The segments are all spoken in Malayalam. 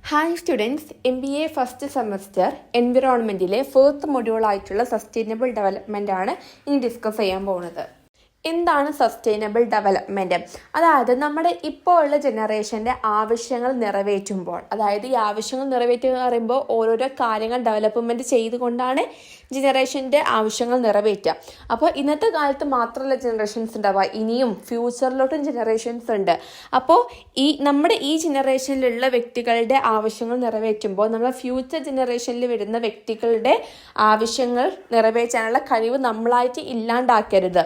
Hi students, MBA first semester എൻവിറോൺമെൻറ്റിലെ ഫോർത്ത് മൊഡ്യൂളായിട്ടുള്ള സസ്റ്റൈനബിൾ ഡെവലപ്മെൻ്റ് ആണ് ഇനി ഡിസ്കസ് ചെയ്യാൻ പോകുന്നത്. എന്താണ് സസ്റ്റൈനബിൾ ഡെവലപ്മെൻറ്റ്? അതായത് നമ്മുടെ ഇപ്പോൾ ഉള്ള ജനറേഷൻ്റെ ആവശ്യങ്ങൾ നിറവേറ്റുമ്പോൾ, അതായത് ഈ ആവശ്യങ്ങൾ നിറവേറ്റുക എന്ന് പറയുമ്പോൾ ഓരോരോ കാര്യങ്ങൾ ഡെവലപ്മെൻറ്റ് ചെയ്തുകൊണ്ടാണ് ജനറേഷൻ്റെ ആവശ്യങ്ങൾ നിറവേറ്റുക. അപ്പോൾ ഇന്നത്തെ കാലത്ത് മാത്രമല്ല ജനറേഷൻസ് ഉണ്ടാവുക, ഇനിയും ഫ്യൂച്ചറിലോട്ടും ജനറേഷൻസ് ഉണ്ട്. അപ്പോൾ നമ്മുടെ ഈ ജനറേഷനിലുള്ള വ്യക്തികളുടെ ആവശ്യങ്ങൾ നിറവേറ്റുമ്പോൾ നമ്മുടെ ഫ്യൂച്ചർ ജനറേഷനിൽ വരുന്ന വ്യക്തികളുടെ ആവശ്യങ്ങൾ നിറവേറ്റാനുള്ള കഴിവ് നമ്മളായിട്ട് ഇല്ലാണ്ടാക്കരുത്.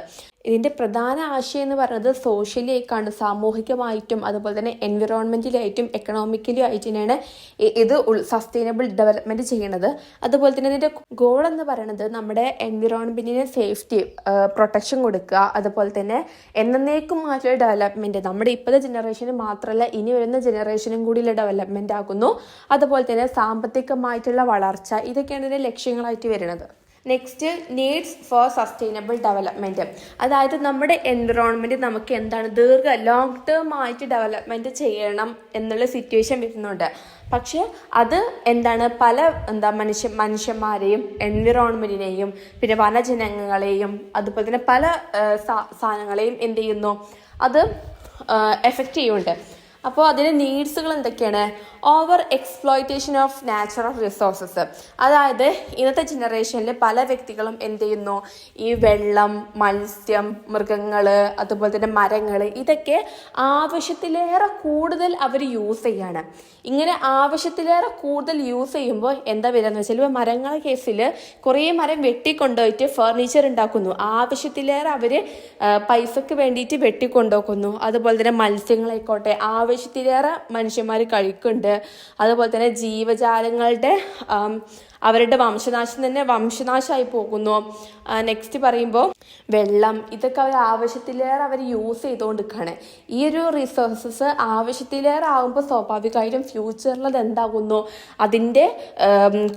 ഇതിൻ്റെ പ്രധാന ആശയം എന്ന് പറയുന്നത് സോഷ്യലി ആയിക്കാണ്, സാമൂഹികമായിട്ടും അതുപോലെ തന്നെ എൻവിറോൺമെൻറ്റലായിട്ടും എക്കണോമിക്കലി ആയിട്ടാണ് ഇത് സസ്റ്റൈനബിൾ ഡെവലപ്മെൻറ്റ് ചെയ്യണത്. അതുപോലെ തന്നെ ഇതിൻ്റെ ഗോൾ എന്ന് പറയുന്നത് നമ്മുടെ എൻവിറോൺമെൻറ്റിന് സേഫ്റ്റി, പ്രൊട്ടക്ഷൻ കൊടുക്കുക, അതുപോലെ തന്നെ എന്നേക്കുമായിട്ടുള്ള ഡെവലപ്മെൻറ്റ് നമ്മുടെ ഇപ്പോഴത്തെ ജനറേഷന് മാത്രമല്ല ഇനി വരുന്ന ജനറേഷനും കൂടിയുള്ള ഡെവലപ്മെൻറ്റ് ആകുന്നു. അതുപോലെ തന്നെ സാമ്പത്തികമായിട്ടുള്ള വളർച്ച, ഇതൊക്കെയാണ് ഇതിൻ്റെ ലക്ഷ്യങ്ങളായിട്ട് വരുന്നത്. Next, needs four sustainable development. അതായത് നമ്മുടെ എൻവിറോൺമെൻറ്റ് നമുക്ക് എന്താണ് ലോങ് ടേം ആയിട്ട് ഡെവലപ്മെൻറ്റ് ചെയ്യണം എന്നുള്ള സിറ്റുവേഷൻ വരുന്നുണ്ട്. പക്ഷേ അത് എന്താണ് മനുഷ്യന്മാരെയും എൻവിറോൺമെൻറ്റിനെയും പിന്നെ വനജനങ്ങളെയും അതുപോലെ തന്നെ പല സാധനങ്ങളെയും എന്ത് ചെയ്യുന്നു, അത് എഫക്റ്റ് ചെയ്യുന്നുണ്ട്. അപ്പോൾ അതിൻ്റെ നീഡ്സുകൾ എന്തൊക്കെയാണ്? Over exploitation of natural resources. അതായത് ഇന്നത്തെ ജനറേഷനിൽ പല വ്യക്തികളും എന്ത് ചെയ്യുന്നു, ഈ വെള്ളം, മത്സ്യം, മൃഗങ്ങൾ, അതുപോലെ തന്നെ മരങ്ങൾ, ഇതൊക്കെ ആവശ്യത്തിലേറെ കൂടുതൽ അവർ യൂസ് ചെയ്യാണ്. ഇങ്ങനെ ആവശ്യത്തിലേറെ കൂടുതൽ യൂസ് ചെയ്യുമ്പോൾ എന്താ വരിക വെച്ചാൽ, ഇപ്പോൾ മരങ്ങളുടെ കേസിൽ കുറേ മരം വെട്ടിക്കൊണ്ടുപോയിട്ട് ഫർണിച്ചർ ഉണ്ടാക്കുന്നു. ആവശ്യത്തിലേറെ അവർ പൈസക്ക് വേണ്ടിയിട്ട് വെട്ടിക്കൊണ്ടുപോക്കുന്നു. അതുപോലെ തന്നെ മത്സ്യങ്ങളായിക്കോട്ടെ ആവശ്യത്തിലേറെ മനുഷ്യന്മാർ കഴിക്കുന്നുണ്ട്. അതുപോലെ തന്നെ ജീവജാലങ്ങളുടെ അവരുടെ വംശനാശമായി പോകുന്നു. നെക്സ്റ്റ് പറയുമ്പോൾ വെള്ളം, ഇതൊക്കെ അവർ ആവശ്യത്തിലേറെ അവർ യൂസ് ചെയ്തുകൊണ്ടിരിക്കുകയാണ്. ഈ ഒരു റിസോഴ്സസ് ആവശ്യത്തിലേറെ ആകുമ്പോൾ സ്വാഭാവികമായിട്ടും ഫ്യൂച്ചറിൽ അത് എന്താകുന്നു, അതിൻ്റെ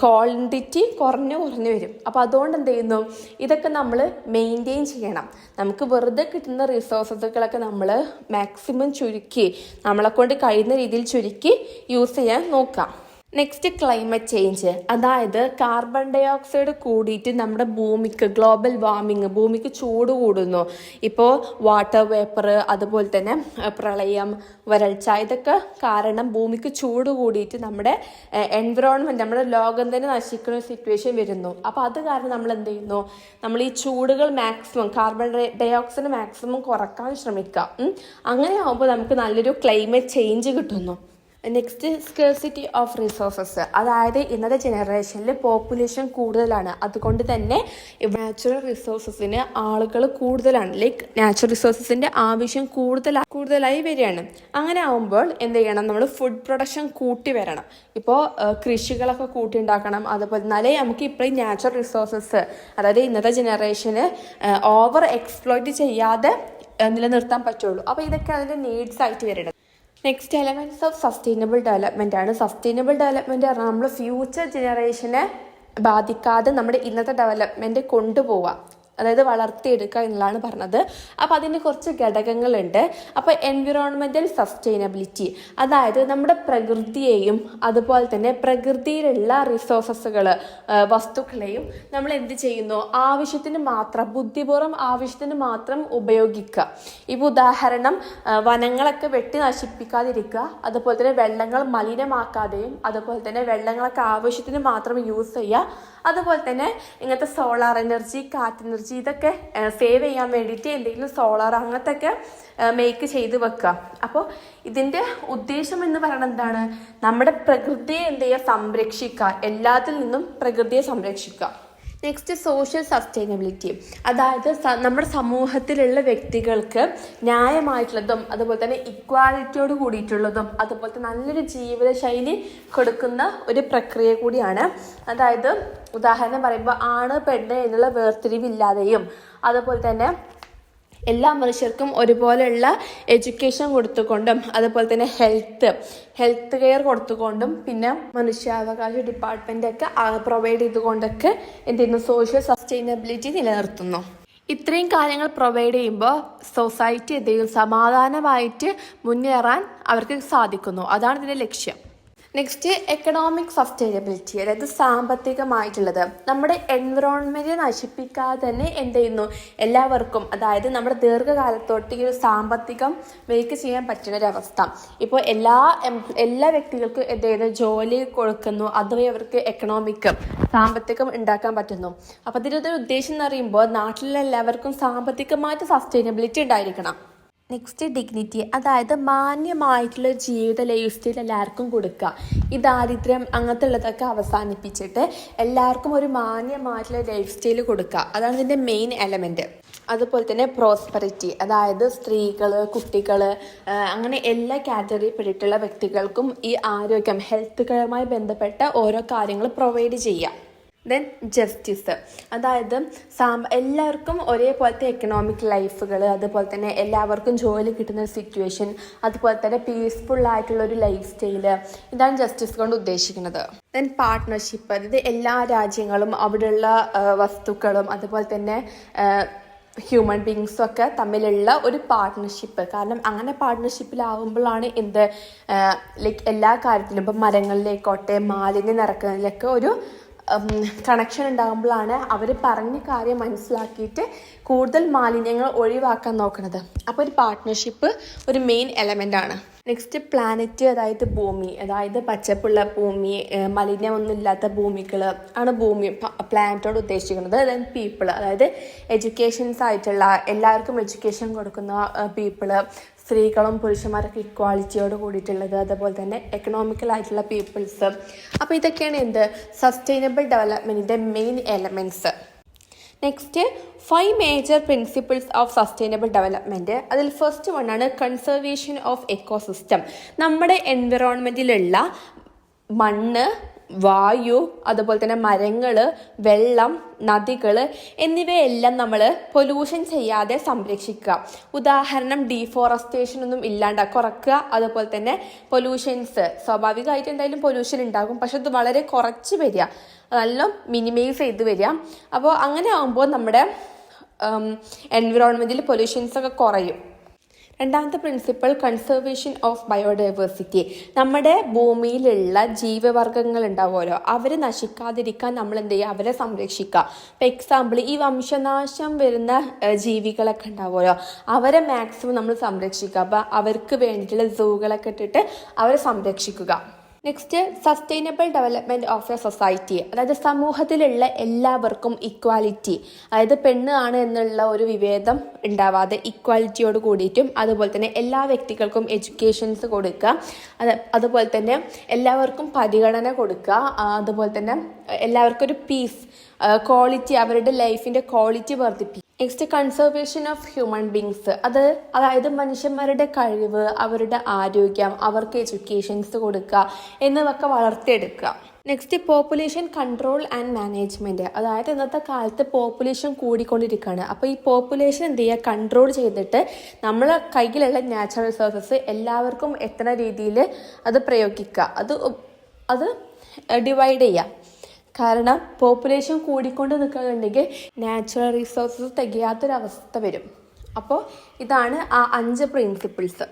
ക്വാണ്ടിറ്റി കുറഞ്ഞു വരും. അപ്പോൾ അതുകൊണ്ട് എന്ത് ചെയ്യുന്നു, ഇതൊക്കെ നമ്മൾ മെയിൻറ്റെയിൻ ചെയ്യണം. നമുക്ക് വെറുതെ കിട്ടുന്ന റിസോഴ്സസുകളൊക്കെ നമ്മൾ മാക്സിമം ചുരുക്കി, നമ്മളെക്കൊണ്ട് കഴിയുന്ന രീതിയിൽ ചുരുക്കി യൂസ് ചെയ്യാൻ നോക്കാം. Next, climate change. അതായത് കാർബൺ ഡൈ ഓക്സൈഡ് കൂടിയിട്ട് നമ്മുടെ ഭൂമിക്ക് ഗ്ലോബൽ വാർമിങ്, ഭൂമിക്ക് ചൂട് കൂടുന്നു. ഇപ്പോൾ വാട്ടർ വേപ്പർ, അതുപോലെ തന്നെ പ്രളയം, വരൾച്ച, ഇതൊക്കെ കാരണം ഭൂമിക്ക് ചൂട് കൂടിയിട്ട് നമ്മുടെ എൻവിറോൺമെൻറ്റ്, നമ്മുടെ ലോകം തന്നെ നശിക്കുന്ന സിറ്റുവേഷൻ വരുന്നു. അപ്പോൾ അത് കാരണം നമ്മൾ എന്ത് ചെയ്യുന്നു, നമ്മൾ ഈ ചൂടുകൾ maximum, carbon dioxide maximum കുറക്കാൻ ശ്രമിക്കാം. അങ്ങനെ ആകുമ്പോൾ നമുക്ക് നല്ലൊരു ക്ലൈമറ്റ് ചേഞ്ച് കിട്ടുന്നു. Next, scarcity of resources. അതായത് ഇന്നത്തെ ജനറേഷനിൽ പോപ്പുലേഷൻ കൂടുതലാണ്, അതുകൊണ്ട് തന്നെ നാച്ചുറൽ റിസോഴ്സസിന് ആളുകൾ കൂടുതലാണ്. നാച്ചുറൽ റിസോഴ്സസിൻ്റെ ആവശ്യം കൂടുതലായി വരികയാണ്. അങ്ങനെ ആകുമ്പോൾ എന്ത് ചെയ്യണം, നമ്മൾ ഫുഡ് പ്രൊഡക്ഷൻ കൂട്ടി വരണം. ഇപ്പോൾ കൃഷികളൊക്കെ കൂട്ടി ഉണ്ടാക്കണം. അതുപോലെ എന്നാലേ നമുക്ക് ഇപ്പോൾ ഈ നാച്ചുറൽ റിസോഴ്സസ്, അതായത് ഇന്നത്തെ ജനറേഷന് ഓവർ എക്സ്പ്ലോയിറ്റ് ചെയ്യാതെ നിലനിർത്താൻ പറ്റുള്ളൂ. അപ്പോൾ ഇതൊക്കെ അതിൻ്റെ നീഡ്സ് ആയിട്ട് വരണം. Next, elements of sustainable development ആണ്. സസ്റ്റൈനബിൾ ഡെവലപ്മെൻറ്റ് പറഞ്ഞാൽ നമ്മൾ ഫ്യൂച്ചർ ജനറേഷനെ ബാധിക്കാതെ നമ്മുടെ ഇന്നത്തെ ഡെവലപ്മെൻറ്റ് കൊണ്ടുപോവുക, അതായത് വളർത്തിയെടുക്കുക എന്നുള്ളതാണ് പറഞ്ഞത്. അപ്പോൾ അതിന് കുറച്ച് ഘടകങ്ങളുണ്ട്. അപ്പോൾ എൻവിറോൺമെൻറ്റൽ സസ്റ്റൈനബിലിറ്റി, അതായത് നമ്മുടെ പ്രകൃതിയെയും അതുപോലെ തന്നെ പ്രകൃതിയിലുള്ള റിസോഴ്സസുകൾ, വസ്തുക്കളെയും നമ്മൾ എന്ത് ചെയ്യുന്നു, ആവശ്യത്തിന് മാത്രം, ബുദ്ധിപൂർവ്വം ആവശ്യത്തിന് മാത്രം ഉപയോഗിക്കുക. ഇപ്പോൾ ഉദാഹരണം, വനങ്ങളൊക്കെ വെട്ടി നശിപ്പിക്കാതിരിക്കുക, അതുപോലെ തന്നെ വെള്ളങ്ങൾ മലിനമാക്കാതെയും, അതുപോലെ തന്നെ വെള്ളങ്ങളൊക്കെ ആവശ്യത്തിന് മാത്രം യൂസ് ചെയ്യുക. അതുപോലെ തന്നെ ഇങ്ങനത്തെ സോളാർ എനർജി, കാറ്റ് എനർജി, ഇതൊക്കെ സേവ് ചെയ്യാൻ വേണ്ടിയിട്ട് എന്തെങ്കിലും സോളാർ അങ്ങനത്തെയൊക്കെ മേക്ക് ചെയ്ത് വെക്കുക. അപ്പോൾ ഇതിൻ്റെ ഉദ്ദേശം എന്ന് പറയുന്നത് എന്താണ്, നമ്മുടെ പ്രകൃതിയെ എന്ത് ചെയ്യുക, സംരക്ഷിക്കുക, എല്ലാത്തിൽ നിന്നും പ്രകൃതിയെ സംരക്ഷിക്കുക. Next, social sustainability. അതായത് നമ്മുടെ സമൂഹത്തിലുള്ള വ്യക്തികൾക്ക് ന്യായമായിട്ടുള്ളതും അതുപോലെ തന്നെ ഇക്വാലിറ്റിയോട് കൂടിയിട്ടുള്ളതും അതുപോലെ തന്നെ നല്ലൊരു ജീവിതശൈലി കൊടുക്കുന്ന ഒരു പ്രക്രിയ കൂടിയാണ്. അതായത് ഉദാഹരണം പറയുമ്പോൾ ആണ് പെണ്ണ് എന്നുള്ള വേർതിരിവില്ലാതെയും അതുപോലെ തന്നെ എല്ലാ മനുഷ്യർക്കും ഒരുപോലെയുള്ള എഡ്യൂക്കേഷൻ കൊടുത്തുകൊണ്ടും അതുപോലെ തന്നെ ഹെൽത്ത് കെയർ കൊടുത്തുകൊണ്ടും പിന്നെ മനുഷ്യാവകാശ ഡിപ്പാർട്ട്മെൻറ്റൊക്കെ പ്രൊവൈഡ് ചെയ്തുകൊണ്ടൊക്കെ എന്ത് ചെയ്യുന്നു, സോഷ്യൽ സസ്റ്റൈനബിലിറ്റി നിലനിർത്തുന്നു. ഇത്രയും കാര്യങ്ങൾ പ്രൊവൈഡ് ചെയ്യുമ്പോൾ സൊസൈറ്റി എന്ത് ചെയ്യും, സമാധാനമായിട്ട് മുന്നേറാൻ അവർക്ക് സാധിക്കുന്നു. അതാണ് ഇതിൻ്റെ ലക്ഷ്യം. നെക്സ്റ്റ് എക്കണോമിക് സസ്റ്റൈനബിലിറ്റി, അതായത് സാമ്പത്തികമായിട്ടുള്ളത്. നമ്മുടെ എൻവിറോൺമെൻറ്റ് നശിപ്പിക്കാതെ തന്നെ എന്ത് ചെയ്യുന്നു, എല്ലാവർക്കും, അതായത് നമ്മുടെ ദീർഘകാലത്തോട്ട് ഈ ഒരു സാമ്പത്തികം മേക്ക് ചെയ്യാൻ പറ്റുന്ന ഒരവസ്ഥ. ഇപ്പോൾ എല്ലാ വ്യക്തികൾക്കും എന്ത് ചെയ്യുന്നു, ജോലി കൊടുക്കുന്നു, അതുവഴി അവർക്ക് സാമ്പത്തികം ഉണ്ടാക്കാൻ പറ്റുന്നു. അപ്പോൾ ഇതിൻ്റെ ഉദ്ദേശം എന്ന് പറയുമ്പോൾ നാട്ടിലെ എല്ലാവർക്കും സാമ്പത്തികമായിട്ട് സസ്റ്റൈനബിലിറ്റി ഉണ്ടായിരിക്കണം. നെക്സ്റ്റ് ഡിഗ്നിറ്റി, അതായത് മാന്യമായിട്ടുള്ള ജീവിത ലൈഫ് സ്റ്റൈൽ എല്ലാവർക്കും കൊടുക്കുക. ഈ ദാരിദ്ര്യം അങ്ങനത്തെ ഉള്ളതൊക്കെ അവസാനിപ്പിച്ചിട്ട് എല്ലാവർക്കും ഒരു മാന്യമായിട്ടുള്ള ലൈഫ് സ്റ്റൈൽ കൊടുക്കുക. അതാണ് ഇതിൻ്റെ മെയിൻ എലമെൻറ്റ്. അതുപോലെ തന്നെ പ്രോസ്പെറിറ്റി, അതായത് സ്ത്രീകൾ, കുട്ടികൾ, അങ്ങനെ എല്ലാ കാറ്റഗറിയിൽപ്പെട്ടിട്ടുള്ള വ്യക്തികൾക്കും ഈ ആരോഗ്യം, ഹെൽത്തുകളുമായി ബന്ധപ്പെട്ട ഓരോ കാര്യങ്ങൾ പ്രൊവൈഡ് ചെയ്യുക. ദെൻ ജസ്റ്റിസ്, അതായത് എല്ലാവർക്കും ഒരേപോലത്തെ എക്കണോമിക് ലൈഫുകൾ, അതുപോലെ തന്നെ എല്ലാവർക്കും ജോലി കിട്ടുന്ന ഒരു സിറ്റുവേഷൻ, അതുപോലെ തന്നെ പീസ്ഫുള്ളായിട്ടുള്ള ഒരു ലൈഫ് സ്റ്റൈല്, ഇതാണ് ജസ്റ്റിസ് കൊണ്ട് ഉദ്ദേശിക്കുന്നത്. ദെൻ പാർട്ട്ണർഷിപ്പ്, അതായത് എല്ലാ രാജ്യങ്ങളും അവിടെയുള്ള വസ്തുക്കളും അതുപോലെ തന്നെ ഹ്യൂമൻ ബീങ്സും ഒക്കെ തമ്മിലുള്ള ഒരു പാർട്ട്ണർഷിപ്പ്. കാരണം അങ്ങനെ പാർട്ട്ണർഷിപ്പിലാവുമ്പോഴാണ് ലൈക്ക് എല്ലാ കാര്യത്തിലും, ഇപ്പം മരങ്ങളിലേക്കോട്ടെ മാലിന്യം നിറക്കുന്നതിലൊക്കെ ഒരു കണക്ഷൻ ഉണ്ടാകുമ്പോഴാണ് അവർ പറഞ്ഞ കാര്യം മനസ്സിലാക്കിയിട്ട് കൂടുതൽ മാലിന്യങ്ങൾ ഒഴിവാക്കാൻ നോക്കുന്നത്. അപ്പോൾ ഒരു പാർട്ട്ണർഷിപ്പ് ഒരു മെയിൻ എലമെൻ്റ് ആണ്. നെക്സ്റ്റ് പ്ലാനറ്റ്, അതായത് ഭൂമി, അതായത് പച്ചപ്പുള്ള ഭൂമി, മലിനമൊന്നും ഇല്ലാത്ത ഭൂമികൾ ആണ് പ്ലാനറ്റോട് ഉദ്ദേശിക്കുന്നത്. ദെൻ പീപ്പിൾ, അതായത് എഡ്യൂക്കേഷൻസ് ആയിട്ടുള്ള എല്ലാവർക്കും എഡ്യൂക്കേഷൻ കൊടുക്കുന്ന പീപ്പിള്, സ്ത്രീകളും പുരുഷന്മാരൊക്കെ ഇക്വാളിറ്റിയോട് കൂടിയിട്ടുള്ളത്, അതുപോലെ തന്നെ എക്കണോമിക്കലായിട്ടുള്ള പീപ്പിൾസ്. അപ്പോൾ ഇതൊക്കെയാണ് സസ്റ്റൈനബിൾ ഡെവലപ്മെൻറ്റിൻ്റെ main elements. Next 5 major principles of sustainable development. അതിൽ ഫസ്റ്റ് വണ്ണാണ് കൺസർവേഷൻ ഓഫ് എക്കോസിസ്റ്റം. നമ്മുടെ എൻവിറോൺമെൻറ്റിലുള്ള മണ്ണ്, വായു, അതുപോലെ തന്നെ മരങ്ങൾ, വെള്ളം, നദികൾ എന്നിവയെല്ലാം നമ്മൾ പൊല്യൂഷൻ ചെയ്യാതെ സംരക്ഷിക്കുക. ഉദാഹരണം ഡീഫോറസ്റ്റേഷൻ ഒന്നും കുറയ്ക്കുക. അതുപോലെ തന്നെ പൊല്യൂഷൻസ്, സ്വാഭാവികമായിട്ട് എന്തായാലും പൊല്യൂഷൻ ഉണ്ടാകും, പക്ഷെ അത് വളരെ കുറച്ച് വരിക, നല്ല മിനിമൈസ് ചെയ്ത് വരിക. അപ്പോൾ അങ്ങനെ ആകുമ്പോൾ നമ്മുടെ എൻവിറോൺമെൻറ്റിൽ പൊല്യൂഷൻസൊക്കെ കുറയും. രണ്ടാമത്തെ പ്രിൻസിപ്പിൾ കൺസർവേഷൻ ഓഫ് ബയോഡൈവേഴ്സിറ്റി. നമ്മുടെ ഭൂമിയിലുള്ള ജീവവർഗ്ഗങ്ങൾ ഉണ്ടാവുമല്ലോ, അവർ നശിക്കാതിരിക്കാൻ നമ്മൾ എന്ത് ചെയ്യുക, അവരെ സംരക്ഷിക്കുക. ഇപ്പോൾ എക്സാമ്പിൾ ഈ വംശനാശം വരുന്ന ജീവികളൊക്കെ ഉണ്ടാവുമല്ലോ, അവരെ മാക്സിമം നമ്മൾ സംരക്ഷിക്കുക. അപ്പോൾ അവർക്ക് വേണ്ടിയിട്ടുള്ള സൂകളൊക്കെ ഇട്ടിട്ട് അവരെ സംരക്ഷിക്കുക. Next sustainable development of A society, അതായത് സമൂഹത്തിലുള്ള എല്ലാവർക്കും ഇക്വാലിറ്റി, അതായത് പെണ്ണ് ആണ് എന്നുള്ള ഒരു വിഭേദം ഉണ്ടാവാതെ ഇക്വാലിറ്റിയോട് കൂടിയിട്ടും, അതുപോലെ തന്നെ എല്ലാ വ്യക്തികൾക്കും എഡ്യൂക്കേഷൻസ് കൊടുക്കുക, അതുപോലെ തന്നെ എല്ലാവർക്കും പരിഗണന കൊടുക്കുക, അതുപോലെ തന്നെ എല്ലാവർക്കും ഒരു പീസ്, ക്വാളിറ്റി, അവരുടെ ലൈഫിൻ്റെ ക്വാളിറ്റി വർദ്ധിപ്പിക്കുക. Next conservation of human beings, അതായത് മനുഷ്യന്മാരുടെ കഴിവ്, അവരുടെ ആരോഗ്യം, അവർക്ക് എഡ്യൂക്കേഷൻസ് കൊടുക്കുക എന്നിവയൊക്കെ വളർത്തിയെടുക്കുക. Next population control and management, അതായത് ഇന്നത്തെ കാലത്ത് പോപ്പുലേഷൻ കൂടിക്കൊണ്ടിരിക്കുകയാണ്. അപ്പോൾ ഈ പോപ്പുലേഷൻ എന്ത് ചെയ്യുക, കൺട്രോൾ ചെയ്തിട്ട് നമ്മളെ കയ്യിലുള്ള നാച്ചുറൽ റിസോഴ്സസ് എല്ലാവർക്കും എത്തുന്ന രീതിയിൽ അത് പ്രയോഗിക്കുക, അത് ഡിവൈഡ് ചെയ്യുക. കാരണം പോപ്പുലേഷൻ കൂടിക്കൊണ്ട് നിൽക്കുകയാണെങ്കിൽ നാച്ചുറൽ റിസോഴ്സസ് തികയാത്തൊരവസ്ഥ വരും. അപ്പോൾ ഇതാണ് ആ 5 പ്രിൻസിപ്പിൾസ്.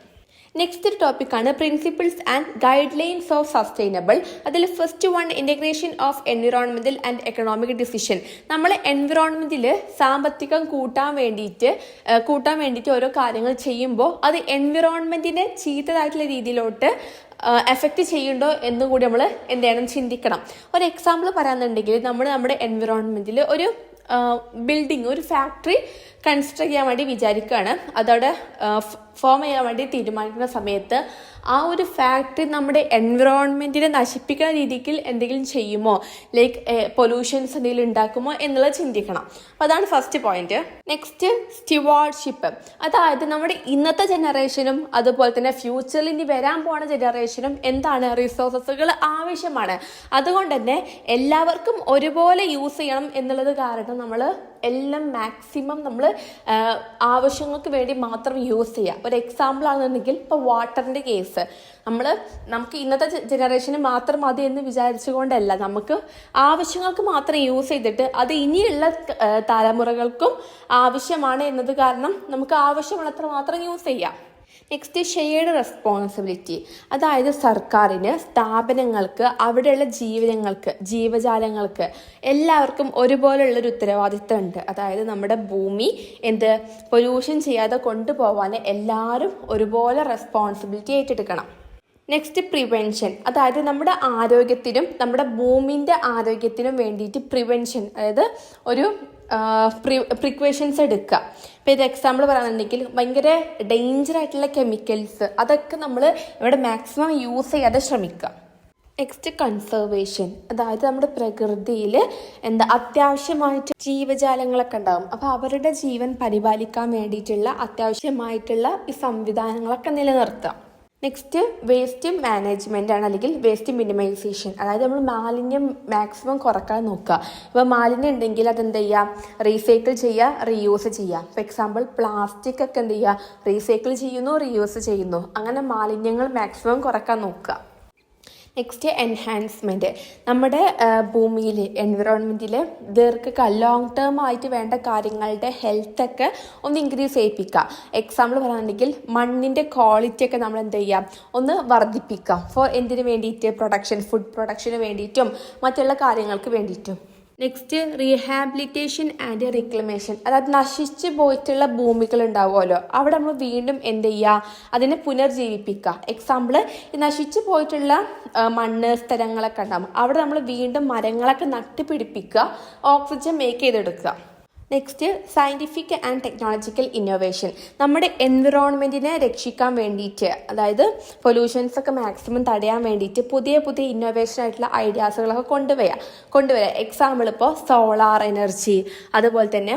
നെക്സ്റ്റ് ഒരു ടോപ്പിക്കാണ് principles and guidelines of sustainable. അതിൽ first one integration of environmental and economic decision. നമ്മൾ എൻവിറോൺമെൻറ്റിൽ സാമ്പത്തികം കൂട്ടാൻ വേണ്ടിയിട്ട് ഓരോ കാര്യങ്ങൾ ചെയ്യുമ്പോൾ അത് എൻവിറോൺമെൻറ്റിനെ ചീത്തതായിട്ടുള്ള രീതിയിലോട്ട് എഫക്റ്റ് ചെയ്യുന്നുണ്ടോ എന്നും കൂടി നമ്മൾ എന്ത് ചെയ്യണം, ചിന്തിക്കണം. ഒരു എക്സാമ്പിൾ പറയാന്നുണ്ടെങ്കിൽ നമ്മുടെ എൻവിറോൺമെൻറ്റിൽ ഒരു ബിൽഡിംഗ്, ഒരു ഫാക്ടറി കൺസ്ട്രക്ട് ചെയ്യാൻ വേണ്ടി വിചാരിക്കുകയാണ്, അതവിടെ ഫോം ചെയ്യാൻ വേണ്ടി തീരുമാനിക്കുന്ന സമയത്ത് ആ ഒരു ഫാക്ടറി നമ്മുടെ എൻവിറോൺമെൻറ്റിനെ നശിപ്പിക്കുന്ന രീതിക്ക് എന്തെങ്കിലും ചെയ്യുമോ, ലൈക്ക് പൊല്യൂഷൻസ് എന്തെങ്കിലും ഉണ്ടാക്കുമോ എന്നുള്ളത് ചിന്തിക്കണം. അപ്പോൾ അതാണ് ഫസ്റ്റ് പോയിന്റ്. നെക്സ്റ്റ് സ്റ്റുവാർഡ്ഷിപ്പ്, അതായത് നമ്മുടെ ഇന്നത്തെ ജനറേഷനും അതുപോലെ തന്നെ ഫ്യൂച്ചറിൽ ഇനി വരാൻ പോണ ജനറേഷനും എന്താണ്, റിസോഴ്സസുകൾ ആവശ്യമാണ്. അതുകൊണ്ട് തന്നെ എല്ലാവർക്കും ഒരുപോലെ യൂസ് ചെയ്യണം എന്നുള്ളത് കാരണം നമ്മൾ എല്ലാം മാക്സിമം നമ്മൾ ആവശ്യങ്ങൾക്ക് വേണ്ടി മാത്രം യൂസ് ചെയ്യുക. ഒരു എക്സാമ്പിൾ ആണെന്നുണ്ടെങ്കിൽ ഇപ്പോൾ വാട്ടറിൻ്റെ കേസ്, നമുക്ക് ഇന്നത്തെ ജനറേഷന് മാത്രം മതി എന്ന് വിചാരിച്ചുകൊണ്ടല്ല, നമുക്ക് ആവശ്യങ്ങൾക്ക് മാത്രം യൂസ് ചെയ്തിട്ട് അത് ഇനിയുള്ള തലമുറകൾക്കും ആവശ്യമാണ് എന്നത് കാരണം നമുക്ക് ആവശ്യമുള്ളത്ര മാത്രം യൂസ് ചെയ്യാം. നെക്സ്റ്റ് ഷെയർഡ് റെസ്പോൺസിബിലിറ്റി, അതായത് സർക്കാരിന്, സ്ഥാപനങ്ങൾക്ക്, അവിടെയുള്ള ജീവജാലങ്ങൾക്ക് എല്ലാവർക്കും ഒരുപോലെയുള്ളൊരു ഉത്തരവാദിത്തം ഉണ്ട്. അതായത് നമ്മുടെ ഭൂമി പൊല്യൂഷൻ ചെയ്യാതെ കൊണ്ടുപോകാൻ എല്ലാവരും ഒരുപോലെ റെസ്പോൺസിബിലിറ്റി ഏറ്റെടുക്കണം. നെക്സ്റ്റ് പ്രിവെൻഷൻ, അതായത് നമ്മുടെ ആരോഗ്യത്തിനും നമ്മുടെ ഭൂമിൻ്റെ ആരോഗ്യത്തിനും വേണ്ടിയിട്ട് പ്രിവെൻഷൻ, അതായത് ഒരു പ്രിക്കോഷൻസ് എടുക്കുക. ഇപ്പോൾ ഇത് എക്സാമ്പിൾ പറയുന്നുണ്ടെങ്കിൽ ഭയങ്കര ഡേഞ്ചർ ആയിട്ടുള്ള കെമിക്കൽസ് അതൊക്കെ നമ്മൾ ഇവിടെ മാക്സിമം യൂസ് ചെയ്യാതെ ശ്രമിക്കുക. നെക്സ്റ്റ് കൺസർവേഷൻ, അതായത് നമ്മുടെ പ്രകൃതിയിൽ അത്യാവശ്യമായിട്ട് ജീവജാലങ്ങളൊക്കെ ഉണ്ടാകും. അപ്പോൾ അവരുടെ ജീവൻ പരിപാലിക്കാൻ വേണ്ടിയിട്ടുള്ള അത്യാവശ്യമായിട്ടുള്ള ഈ സംവിധാനങ്ങളൊക്കെ നിലനിർത്തുക. നെക്സ്റ്റ് വേസ്റ്റ് മാനേജ്മെൻ്റ് ആണ്, അല്ലെങ്കിൽ വേസ്റ്റ് മിനിമൈസേഷൻ, അതായത് നമ്മൾ മാലിന്യം മാക്സിമം കുറക്കാൻ നോക്കുക. ഇപ്പോൾ മാലിന്യം ഉണ്ടെങ്കിൽ അതെന്ത് ചെയ്യുക, റീസൈക്കിൾ ചെയ്യുക, റീയൂസ് ചെയ്യുക. ഫോർ എക്സാമ്പിൾ പ്ലാസ്റ്റിക് ഒക്കെ എന്ത് ചെയ്യുക, റീസൈക്കിൾ ചെയ്യുന്നു, റീയൂസ് ചെയ്യുന്നു. അങ്ങനെ മാലിന്യങ്ങൾ മാക്സിമം കുറക്കാൻ നോക്കുക. നെക്സ്റ്റ് എൻഹാൻസ്മെൻറ്റ്, നമ്മുടെ ഭൂമിയിൽ എൻവിറോൺമെൻറ്റിൽ ലോങ് ടേം ആയിട്ട് വേണ്ട കാര്യങ്ങളുടെ ഹെൽത്തൊക്കെ ഒന്ന് ഇൻക്രീസ് ചെയ്യിപ്പിക്കുക. എക്സാമ്പിൾ പറയുകയാണെങ്കിൽ മണ്ണിൻ്റെ ക്വാളിറ്റി ഒക്കെ നമ്മൾ എന്ത് ചെയ്യുക, ഒന്ന് വർദ്ധിപ്പിക്കുക. എന്തിനു വേണ്ടിയിട്ട്, ഫുഡ് പ്രൊഡക്ഷന് വേണ്ടിയിട്ടും മറ്റുള്ള കാര്യങ്ങൾക്ക് വേണ്ടിയിട്ടും. നെക്സ്റ്റ് റീഹാബിലിറ്റേഷൻ ആൻഡ് റിക്ലമേഷൻ, അതായത് നശിച്ചു പോയിട്ടുള്ള ഭൂമികൾ ഉണ്ടാവുമല്ലോ, അവിടെ നമ്മൾ വീണ്ടും എന്ത് ചെയ്യുക, അതിനെ പുനർജീവിപ്പിക്കുക. എക്സാമ്പിൾ ഈ നശിച്ചു പോയിട്ടുള്ള മണ്ണ് സ്ഥലങ്ങളൊക്കെ ഉണ്ടാകും, അവിടെ നമ്മൾ വീണ്ടും മരങ്ങളൊക്കെ നട്ടുപിടിപ്പിക്കുക, ഓക്സിജൻ മേക്ക് ചെയ്തെടുക്കുക. Next scientific and technological innovation, നമ്മുടെ എൻവിറോൺമെൻറ്റിനെ രക്ഷിക്കാൻ വേണ്ടിയിട്ട്, അതായത് പൊല്യൂഷൻസ് ഒക്കെ മാക്സിമം തടയാൻ വേണ്ടിയിട്ട് പുതിയ ഇന്നോവേഷൻ ആയിട്ടുള്ള ഐഡിയാസുകളൊക്കെ കൊണ്ടുവരിക. എക്സാമ്പിൾ ഇപ്പോൾ സോളാർ എനർജി, അതുപോലെ തന്നെ